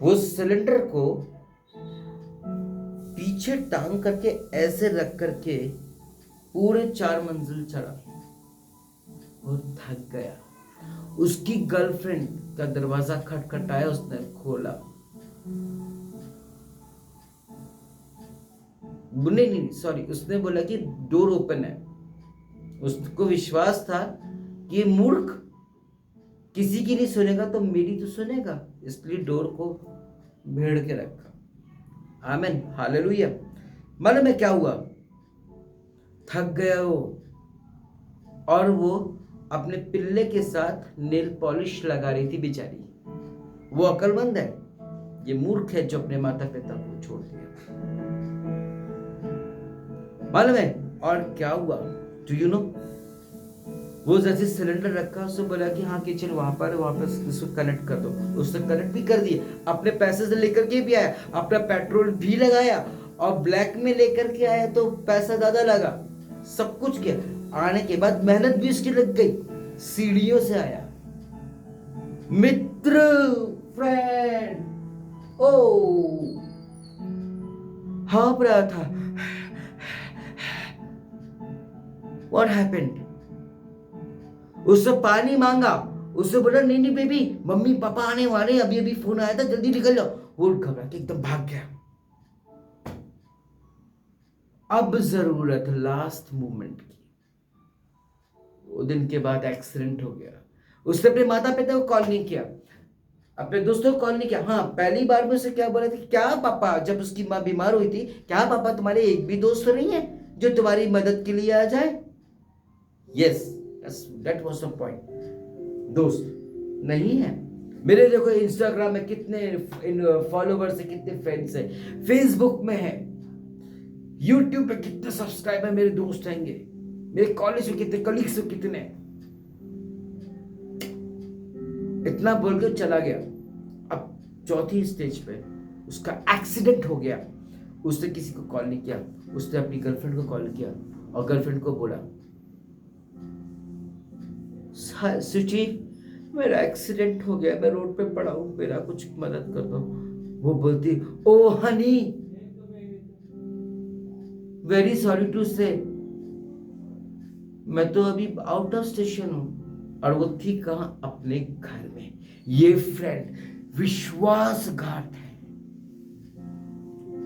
वो सिलेंडर को पीछे टांग करके ऐसे रख करके पूरे 4 मंजिल चढ़ा और थक गया। उसकी गर्लफ्रेंड का दरवाजा खटखटाया, उसने खोला। नहीं सॉरी, उसने बोला कि डोर ओपन है। उसको विश्वास था कि ये मूर्ख किसी की नहीं सुनेगा तो मेरी तो सुनेगा, इसलिए डोर को भेड़ के रखा। आमीन, हालेलुया। मालूम है क्या हुआ? थक गया वो, और वो अपने पिल्ले के साथ नेल पॉलिश लगा रही थी बेचारी। वो अक्लमंद है, ये मूर्ख है जो अपने माता पिता को छोड़ दिया। मालूम है और क्या हुआ? Do you know? वो जैसे सिलेंडर रखा, उसने बोला कि हाँ किचन वहां पर इसको कनेक्ट कर दो। उसने कनेक्ट भी कर दिया, अपने पैसे से लेकर के भी आया, अपना पेट्रोल भी लगाया, और ब्लैक में लेकर के आया तो पैसा ज्यादा लगा, सब कुछ किया। आने के बाद मेहनत भी उसकी लग गई, सीढ़ियों से आया। मित्र, फ्रेंड, ओ हाँफ रहा था। What happened? उससे पानी मांगा, उससे बोला नहीं नहीं बेबी, मम्मी पापा आने वाले, अभी अभी फोन आया था, जल्दी निकल जाओ। वो घबरा के एकदम भाग गया। अब जरूरत लास्ट मोमेंट की। 2 दिन के बाद एक्सीडेंट हो गया। उसने अपने माता पिता को कॉल नहीं किया, अपने दोस्तों को कॉल नहीं किया। हाँ, पहली बार में उसे क्या बोला था, क्या पापा, जब उसकी माँ बीमार हुई थी, क्या पापा तुम्हारे एक भी दोस्त नहीं है जो तुम्हारी मदद के लिए आ जाए? Yes, that was the point. दोस्त नहीं है। मेरे देखो इंस्टाग्राम में कितने फॉलोवर्स है, कितने फ्रेंड्स है, फेसबुक में है, यूट्यूब पे कितने सब्सक्राइबर मेरे दोस्त रहेंगे, मेरे कॉलेज में कितने कलीग्स में कितने। इतना बोल के चला गया। अब चौथी स्टेज पे उसका एक्सीडेंट हो गया। उसने किसी को कॉल नहीं किया, उसने अपनी गर्लफ्रेंड को कॉल किया और गर्लफ्रेंड को बोला, सुची मेरा एक्सीडेंट हो गया, मैं रोड पे पड़ा हूं, मेरा कुछ मदद कर दो। वो बोलती, ओ हनी, वेरी सॉरी टू से, मैं तो अभी आउट ऑफ स्टेशन हूं। और वो थी कहां? अपने घर में। ये फ्रेंड विश्वासघात है,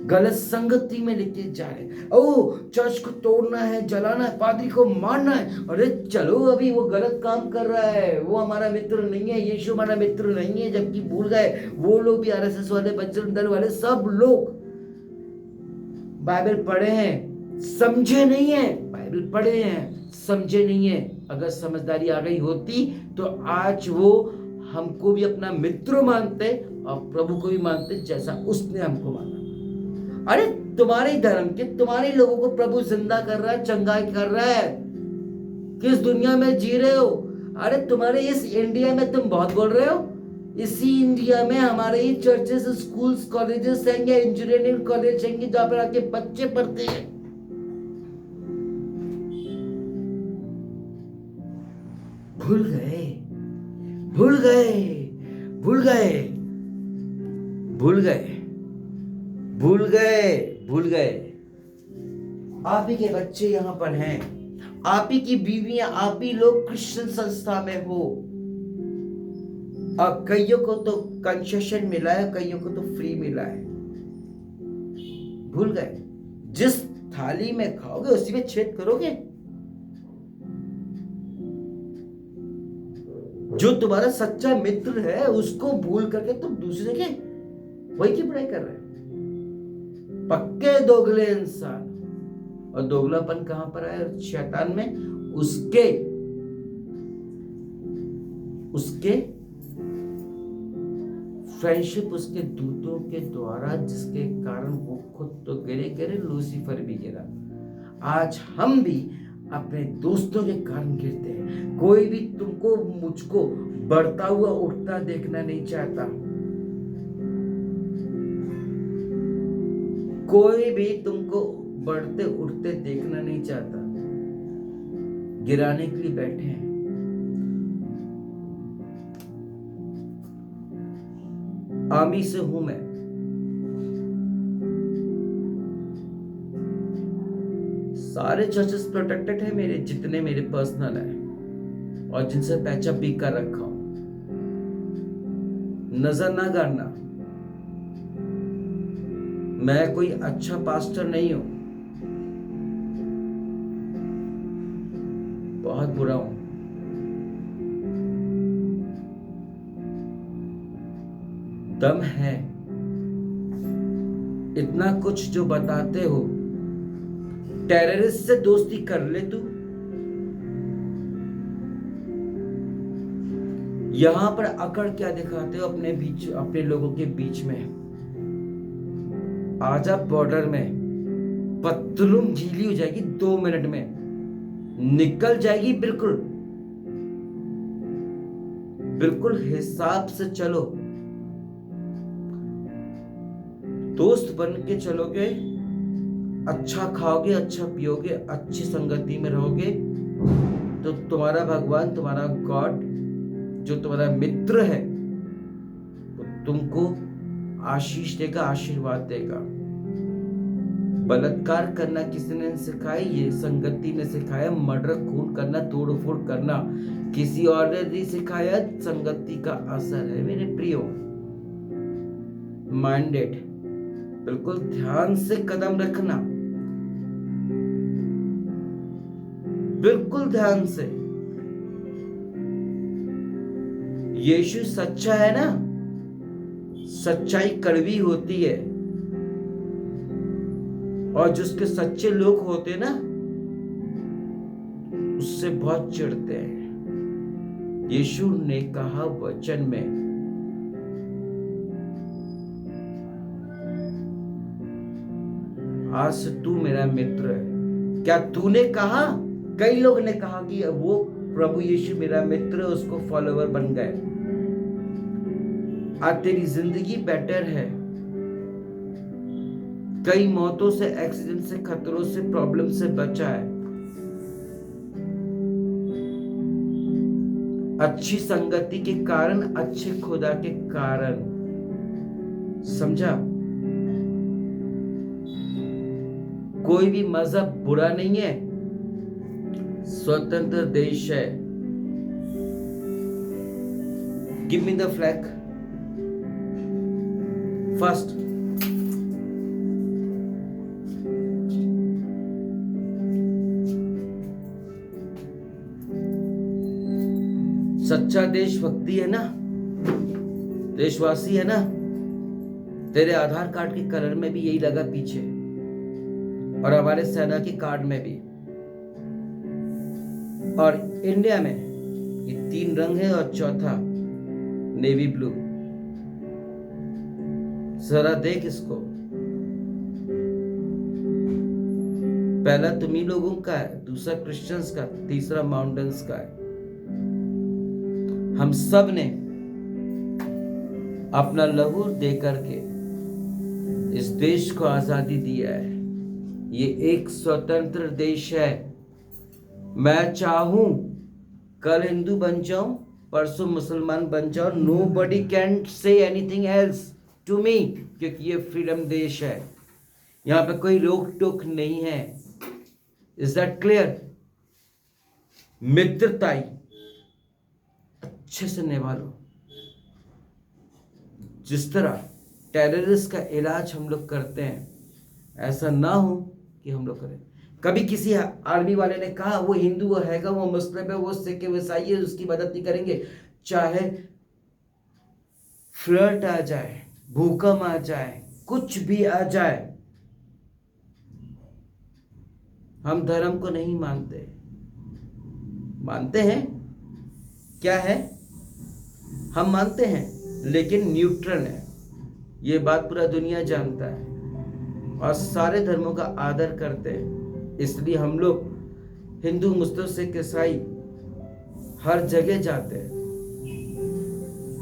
गलत संगति में लेके जा रहे। ओ चर्च को तोड़ना है, जलाना है, पादरी को मारना है। अरे चलो, अभी वो गलत काम कर रहा है, वो हमारा मित्र नहीं है, यीशु हमारा मित्र नहीं है। जबकि भूल गए वो लोग भी, आरएसएस वाले, बजरंग दल वाले, सब लोग बाइबल पढ़े हैं, समझे नहीं है। बाइबल पढ़े हैं, समझे नहीं है। अगर समझदारी आ गई होती तो आज वो हमको भी अपना मित्र मानते और प्रभु को भी मानते, जैसा उसने हमको माना। अरे तुम्हारे धर्म के, तुम्हारे लोगों को प्रभु जिंदा कर रहा है, चंगा कर रहा है। किस दुनिया में जी रहे हो? अरे तुम्हारे इस इंडिया में तुम बहुत बोल रहे हो। इसी इंडिया में हमारे ही चर्चेस, स्कूल्स, कॉलेजेस हैं, इंजीनियरिंग कॉलेज हैं, जहां पर आके बच्चे पढ़ते हैं। भूल गए, भूल गए, भूल गए, भूल गए, भूल गए, भूल गए। आप ही के बच्चे यहां पर हैं, आप ही की बीवियां, आप ही लोग क्रिश्चियन संस्था में हो। अब कईयों को तो कंसेशन मिला है, कईयों को तो फ्री मिला है। भूल गए, जिस थाली में खाओगे उसी में छेद करोगे। जो तुम्हारा सच्चा मित्र है उसको भूल करके तुम दूसरे के वही की बुराई कर रहे हो। पक्के दोगले इंसान। और दोगलापन कहां पर है? शैतान में। उसके फ्रेंडशिप, उसके दूतों के द्वारा, जिसके कारण वो खुद तो गिरे, लूसीफर भी गिरा। आज हम भी अपने दोस्तों के कारण गिरते हैं। कोई भी तुमको, मुझको बढ़ता हुआ उठता देखना नहीं चाहता। कोई भी तुमको बढ़ते उठते देखना नहीं चाहता, गिराने के लिए बैठे हैं। आर्मी से हूं मैं। सारे चर्चेस प्रोटेक्टेड है मेरे, जितने मेरे पर्सनल है, और जिनसे पैचअप भी कर रखा हूं। नजर ना करना, मैं कोई अच्छा पास्टर नहीं हूं, बहुत बुरा हूं। दम है, इतना कुछ जो बताते हो। टेररिस्ट से दोस्ती कर ले तू। यहां पर अकड़ क्या दिखाते हो अपने बीच, अपने लोगों के बीच में। आजा बॉर्डर में, पतलून गीली हो जाएगी 2 मिनट में, निकल जाएगी। बिल्कुल बिल्कुल हिसाब से चलो। दोस्त बन के चलोगे, अच्छा खाओगे, अच्छा पियोगे, अच्छी संगति में रहोगे, तो तुम्हारा भगवान, तुम्हारा गॉड, जो तुम्हारा मित्र है, वो तुमको आशीष देगा, आशीर्वाद देगा। बलात्कार करना किसी ने सिखाया? ये संगति ने सिखाया। मर्डर, खून करना, तोड़ फोड़ करना किसी और ने नहीं सिखाया। संगति का असर है मेरे प्रियो। माइंडेड, बिल्कुल ध्यान से कदम रखना, बिल्कुल ध्यान से। यीशु सच्चा है ना? सच्चाई कड़वी होती है, और जिसके सच्चे लोग होते हैं ना, उससे बहुत चिढ़ते हैं। यीशु ने कहा वचन में, आज से तू मेरा मित्र है। क्या तूने कहा? कई लोग ने कहा कि वो प्रभु यीशु मेरा मित्र है, उसको फॉलोवर बन गए। आज तेरी जिंदगी बेटर है। कई मौतों से, एक्सीडेंट से, खतरों से, प्रॉब्लम से बचा है। अच्छी संगति के कारण, अच्छे खुदा के कारण। समझा? कोई भी मजहब बुरा नहीं है, स्वतंत्र देश है। Give me the flag first. सच्चा देशभक्ति है ना, देशवासी है ना। तेरे आधार कार्ड के कलर में भी यही लगा पीछे, और हमारे सेना के कार्ड में भी। और इंडिया में ये 3 रंग है, और चौथा नेवी ब्लू। जरा देख इसको। पहला तुम्ही लोगों का है, दूसरा क्रिश्चियंस का, तीसरा माउंटेन्स का है। हम सब ने अपना लहू दे करके इस देश को आजादी दिया है। ये एक स्वतंत्र देश है। मैं चाहूं कल हिंदू बन जाऊं, परसों मुसलमान बन जाऊं, nobody can say anything else to me, क्योंकि ये फ्रीडम देश है। यहां पे कोई रोक टोक नहीं है। Is that clear? मित्रताई अच्छे से निभा लो। जिस तरह टेररिस्ट का इलाज हम लोग करते हैं, ऐसा ना हो कि हम लोग करें। कभी किसी आर्मी वाले ने कहा वो हिंदू हैगा, वो मुस्लिम है, वो सिख है, वो ईसाई है, उसकी मदद नहीं करेंगे। चाहे फ्लड आ जाए, भूकंप आ जाए, कुछ भी आ जाए, हम धर्म को नहीं मानते। मानते हैं क्या है? हम मानते हैं, लेकिन न्यूट्रल है। ये बात पूरा दुनिया जानता है, और सारे धर्मों का आदर करते हैं। इसलिए हम लोग हिंदू, मुस्लिम, सिख, ईसाई हर जगह जाते हैं।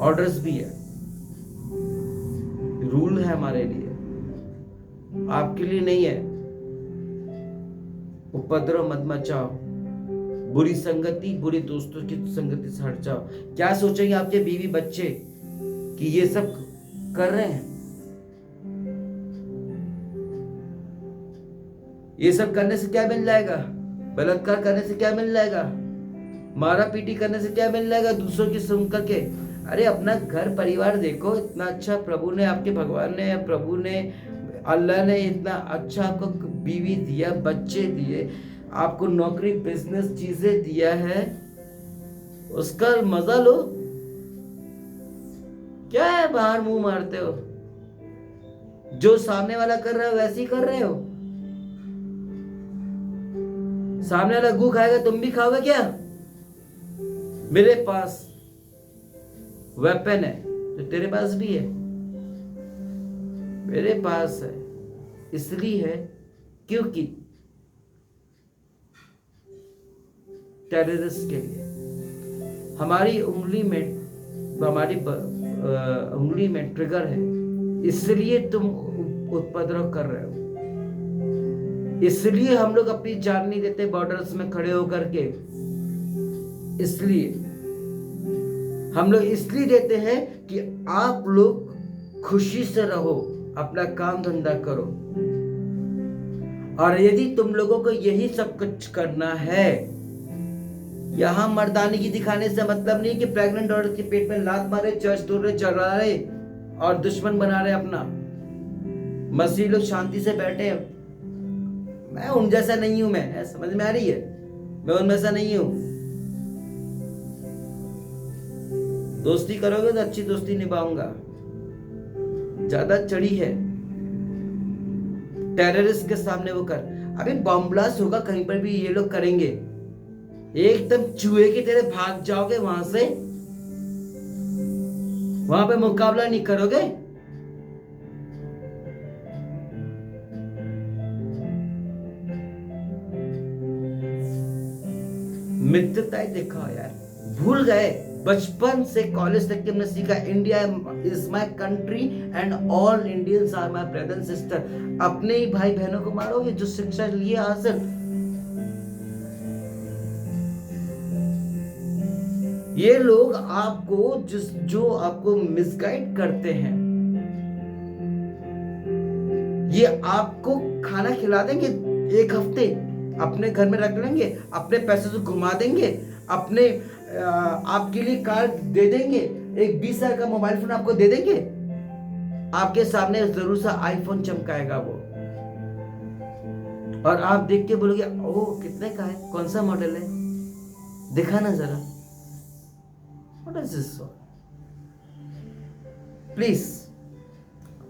ऑर्डर्स भी है, रूल है हमारे लिए, आपके लिए नहीं है। उपद्रव मत मचाओ, बुरी संगति, बुरी दोस्तों की संगति से हट जाओ। क्या सोचेंगे आपके बीवी बच्चे कि ये सब कर रहे हैं? ये सब करने से क्या मिल जाएगा? बलात्कार करने से क्या मिल जाएगा? मारा पीटी करने से क्या मिल जाएगा? दूसरों की सुन करके। अरे अपना घर परिवार देखो। इतना अच्छा प्रभु ने, आपके भगवान ने, प्रभु ने, अल्लाह ने इतना अच्छा आपको बीवी दिया, बच्चे दिए, आपको नौकरी, बिजनेस, चीजें दिया है, उसका मजा लो। क्या है बाहर मुंह मारते हो? जो सामने वाला कर रहा है वैसे ही कर रहे हो। सामने वाला गू खाएगा, तुम भी खाओगे क्या? मेरे पास वेपन है तो तेरे पास भी है। मेरे पास है इसलिए है क्योंकि टेररिस्ट के लिए हमारी उंगली में ट्रिगर है, इसलिए तुम उपद्रव कर रहे हो। इसलिए हम लोग अपनी जान नहीं देते बॉर्डर्स में खड़े होकर के। इसलिए हम लोग इसलिए देते हैं कि आप लोग खुशी से रहो, अपना काम धंधा करो। और यदि तुम लोगों को यही सब कुछ करना है, यहां मर्दानगी की दिखाने से मतलब नहीं कि प्रेग्नेंट औरत के पेट में लात मारे, चर्च तोड़ रहे, चढ़ा रहे और दुश्मन बना रहे अपना। मसीह लोग शांति से बैठे हैं। मैं उन जैसा नहीं हूं। मैं समझ में आ रही है? मैं उन जैसा नहीं हूं। दोस्ती करोगे तो अच्छी दोस्ती निभाऊंगा। ज्यादा चढ़ी है, टेररिस्ट के सामने वो कर, अभी बॉम्ब ब्लास्ट होगा कहीं पर भी ये लोग करेंगे, एकदम चूहे की तरह भाग जाओगे वहां से, वहां पे मुकाबला नहीं करोगे। मित्रताएं देखा यार, भूल गए बचपन से कॉलेज तक के हमने सीखा, India is my country and all Indians are my brother and sister. अपने ही भाई बहनों को मारोगे जो शिक्षा लिए हासिल। ये लोग आपको जो आपको मिसगाइड करते हैं, ये आपको खाना खिला देंगे, एक हफ्ते अपने घर में रख लेंगे, अपने पैसे से घुमा देंगे, अपने आपके लिए कार दे देंगे, एक 20,000 का मोबाइल फोन आपको दे देंगे, आपके सामने जरूर सा आईफोन चमकाएगा वो, और आप देख के बोलोगे ओ कितने का है, कौन सा मॉडल है, दिखा ना जरा। What is this? प्लीज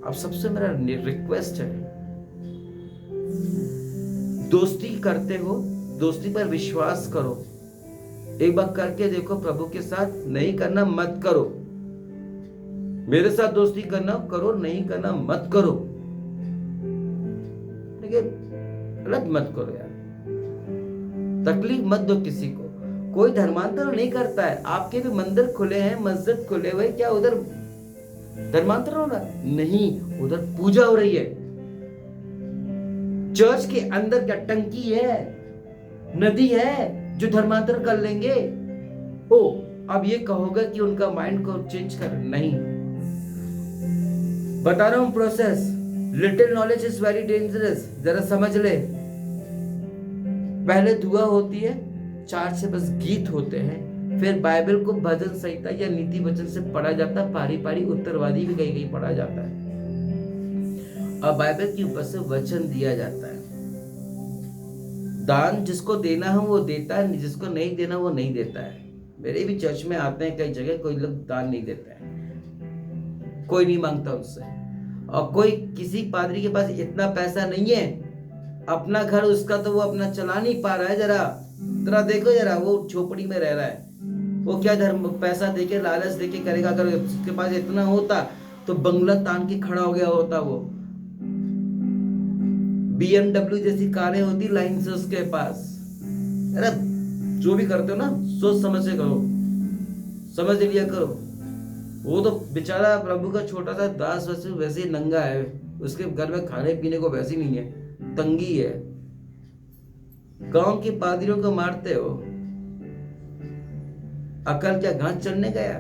अब सबसे मेरा रिक्वेस्ट है, दोस्ती करते हो, दोस्ती पर विश्वास करो, एक बार करके देखो प्रभु के साथ, नहीं करना मत करो। मेरे साथ दोस्ती करना करो, नहीं करना मत करो, लेकिन गलत मत करो यार, तकलीफ मत दो किसी को। कोई धर्मांतर नहीं करता है, आपके भी मंदिर खुले हैं, मस्जिद खुले हुए, क्या उधर धर्मांतर हो रहा है? नहीं, उधर पूजा हो रही है। चर्च के अंदर क्या टंकी है, नदी है जो धर्मांतर कर लेंगे? ओ अब ये कहोगे कि उनका माइंड को चेंज कर, नहीं, बता रहा हूं process. Little knowledge is very dangerous, जरा समझ ले। पहले दुआ होती है, 4 से बस गीत होते हैं, फिर बाइबल को भजन संहिता या नीति वचन से पढ़ा जाता है, पारी पारी उत्तरवादी भी कहीं कहीं पढ़ा जाता है, और बाइबल के ऊपर से वचन दिया जाता है। दान जिसको देना है वो देता है, जिसको नहीं देना वो नहीं देता है। मेरे भी चर्च में आते हैं कई जगह, कोई लोग दान नहीं देता है, कोई नहीं मांगता उससे, और कोई किसी पादरी के पास इतना पैसा नहीं है, अपना घर उसका तो वो अपना चला नहीं पा रहा है। जरा देखो, जरा वो झोपड़ी में रह रहा है, वो क्या धर्म पैसा देके लालच देके करेगा? अगर उसके पास इतना होता तो बंगला तान के खड़ा हो गया होता। वो BMW जैसी कारें होती लाइन से उसके पास। अरे जो भी करते हो ना, सोच समझ से करो, समझ लिया करो। वो तो बेचारा प्रभु का छोटा सा दास वैसे ही नंगा है, उसके घर में खाने पीने को वैसे ही नहीं है, तंगी है। गांव के पादरियों को मारते हो, अकल क्या घास चढ़ने गया?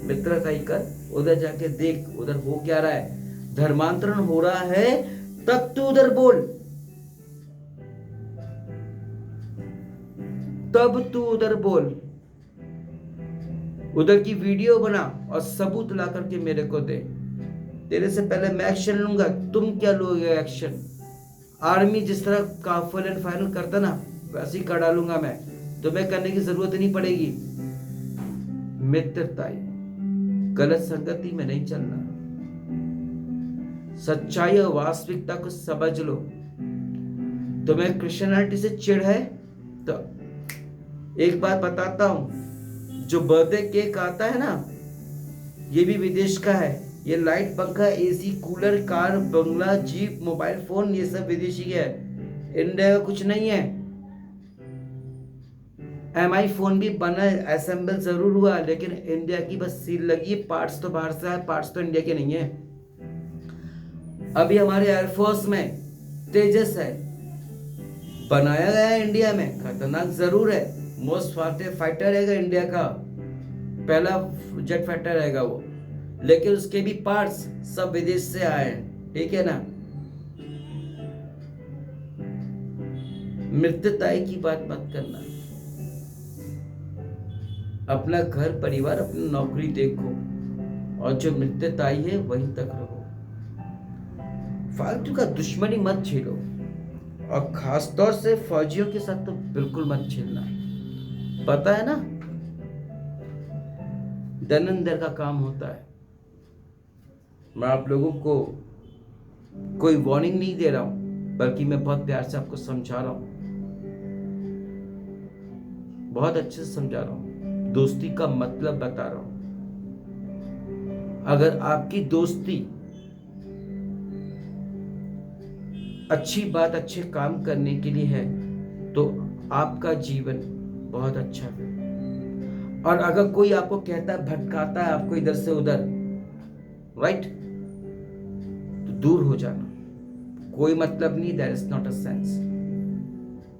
मित्रता ही कर, उधर जाके देख उधर हो क्या रहा है। धर्मांतरण हो रहा है तब तू उधर बोल, तब तू उधर बोल, उधर की वीडियो बना और सबूत ला करके मेरे को दे। तेरे से पहले मैं एक्शन लूंगा, तुम क्या लोगे एक्शन? आर्मी जिस तरह का फुल एंड फाइनल करता ना, वैसे ही कर डालूंगा मैं, तुम्हें करने की जरूरत नहीं पड़ेगी। मित्रताई, गलत संगति में नहीं चलना, सच्चाई और वास्तविकता को समझ लो। तुम्हें क्रिश्चियनिटी से चिढ़ है तो एक बात बताता हूं, जो बर्थडे केक आता है ना, ये भी विदेश का है। ये लाइट, पंखा, एसी, कूलर, कार, बंगला, जीप, मोबाइल फोन, ये सब विदेशी है, इंडिया का कुछ नहीं है। MI फोन भी बना, असेंबल जरूर हुआ, लेकिन इंडिया की बस सील लगी, पार्ट्स तो बाहर से है, पार्ट्स तो इंडिया के नहीं है। अभी हमारे एयरफोर्स में तेजस है, बनाया गया है इंडिया में, खतरनाक जरूर है, मोस्ट फाइटर रहेगा इंडिया का, पहला जेट फाइटर रहेगा वो, लेकिन उसके भी पार्ट्स सब विदेश से आए हैं, ठीक है ना। मित्रताई की बात मत करना, अपना घर परिवार अपनी नौकरी देखो, और जो मित्रताई है वहीं तक रहो। फालतू का दुश्मनी मत झेलो, और खासतौर से फौजियों के साथ तो बिल्कुल मत झेलना। पता है ना, दनंदर का काम होता है, मैं आप लोगों को कोई वार्निंग नहीं दे रहा हूं, बल्कि मैं बहुत प्यार से आपको समझा रहा हूं, बहुत अच्छे से समझा रहा हूं, दोस्ती का मतलब बता रहा हूं। अगर आपकी दोस्ती अच्छी बात, अच्छे काम करने के लिए है, तो आपका जीवन बहुत अच्छा है। और अगर कोई आपको कहता है, भटकाता है आपको इधर से उधर, राइट, तो दूर हो जाना, कोई मतलब नहीं, that is not a sense.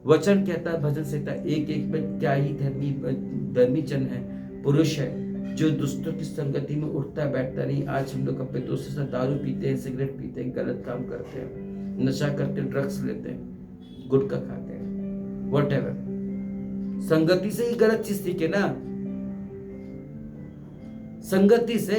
वचन कहता है, भजन संहिता 1:1 में, क्या ही धर्मी जन है, पुरुष है, जो दुष्टों की संगति में उठता बैठता नहीं। आज हम लोग अपने दोस्तों से दारू पीते हैं, सिगरेट पीते हैं, गलत काम करते हैं, नशा करते हैं, ड्रग्स लेते हैं, गुटखा खाते हैं, व्हाटएवर। संगति से ही गलत चीज सीखे ना, संगति से।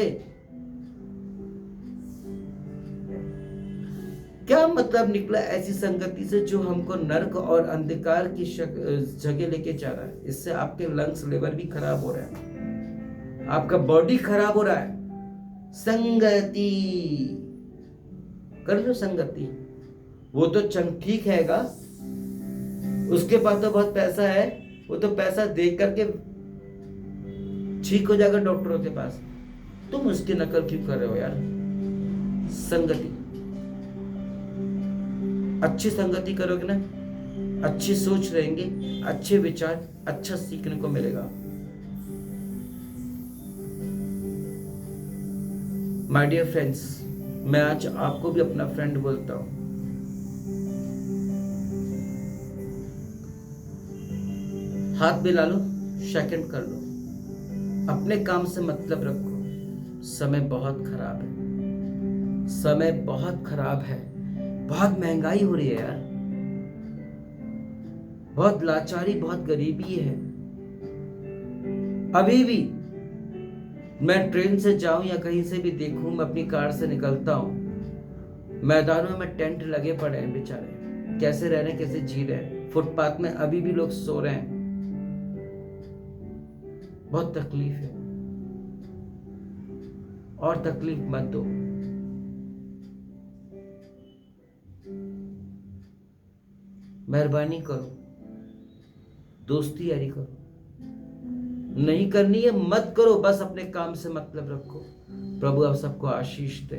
क्या मतलब निकला ऐसी संगति से जो हमको नर्क और अंधकार की जगह लेके जा रहा है। इससे आपके लंग्स, लिवर भी खराब हो रहा है, आपका बॉडी खराब हो रहा है। संगति कर लो, संगति। वो तो ठीक हैगा, उसके पास तो बहुत पैसा है, वो तो पैसा दे करके ठीक हो जाएगा डॉक्टरों के पास। तुम उसकी नकल क्यों कर रहे हो यार। संगति, अच्छी संगति करोगे ना, अच्छी सोच रहेंगे, अच्छे विचार, अच्छा सीखने को मिलेगा। माय डियर फ्रेंड्स, मैं आज आपको भी अपना फ्रेंड बोलता हूं। हाथ मिला लो, शेक कर लो, अपने काम से मतलब रखो। समय बहुत खराब है, समय बहुत खराब है, बहुत महंगाई हो रही है यार, बहुत लाचारी, बहुत गरीबी है। अभी भी मैं ट्रेन से जाऊं या कहीं से भी देखूं, मैं अपनी कार से निकलता हूं, मैदानों में टेंट लगे पड़े हैं, बेचारे कैसे रह रहे हैं, कैसे जी रहे हैं। फुटपाथ में अभी भी लोग सो रहे हैं, बहुत तकलीफ है। और तकलीफ मत दो। मेहरबानी करो, दोस्ती यारी करो, नहीं करनी है मत करो, बस अपने काम से मतलब रखो। प्रभु आप सबको आशीष दे।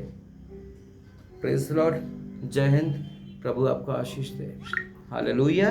Praise the lord. जय हिंद। प्रभु आपको आशीष दे। हालेलुया।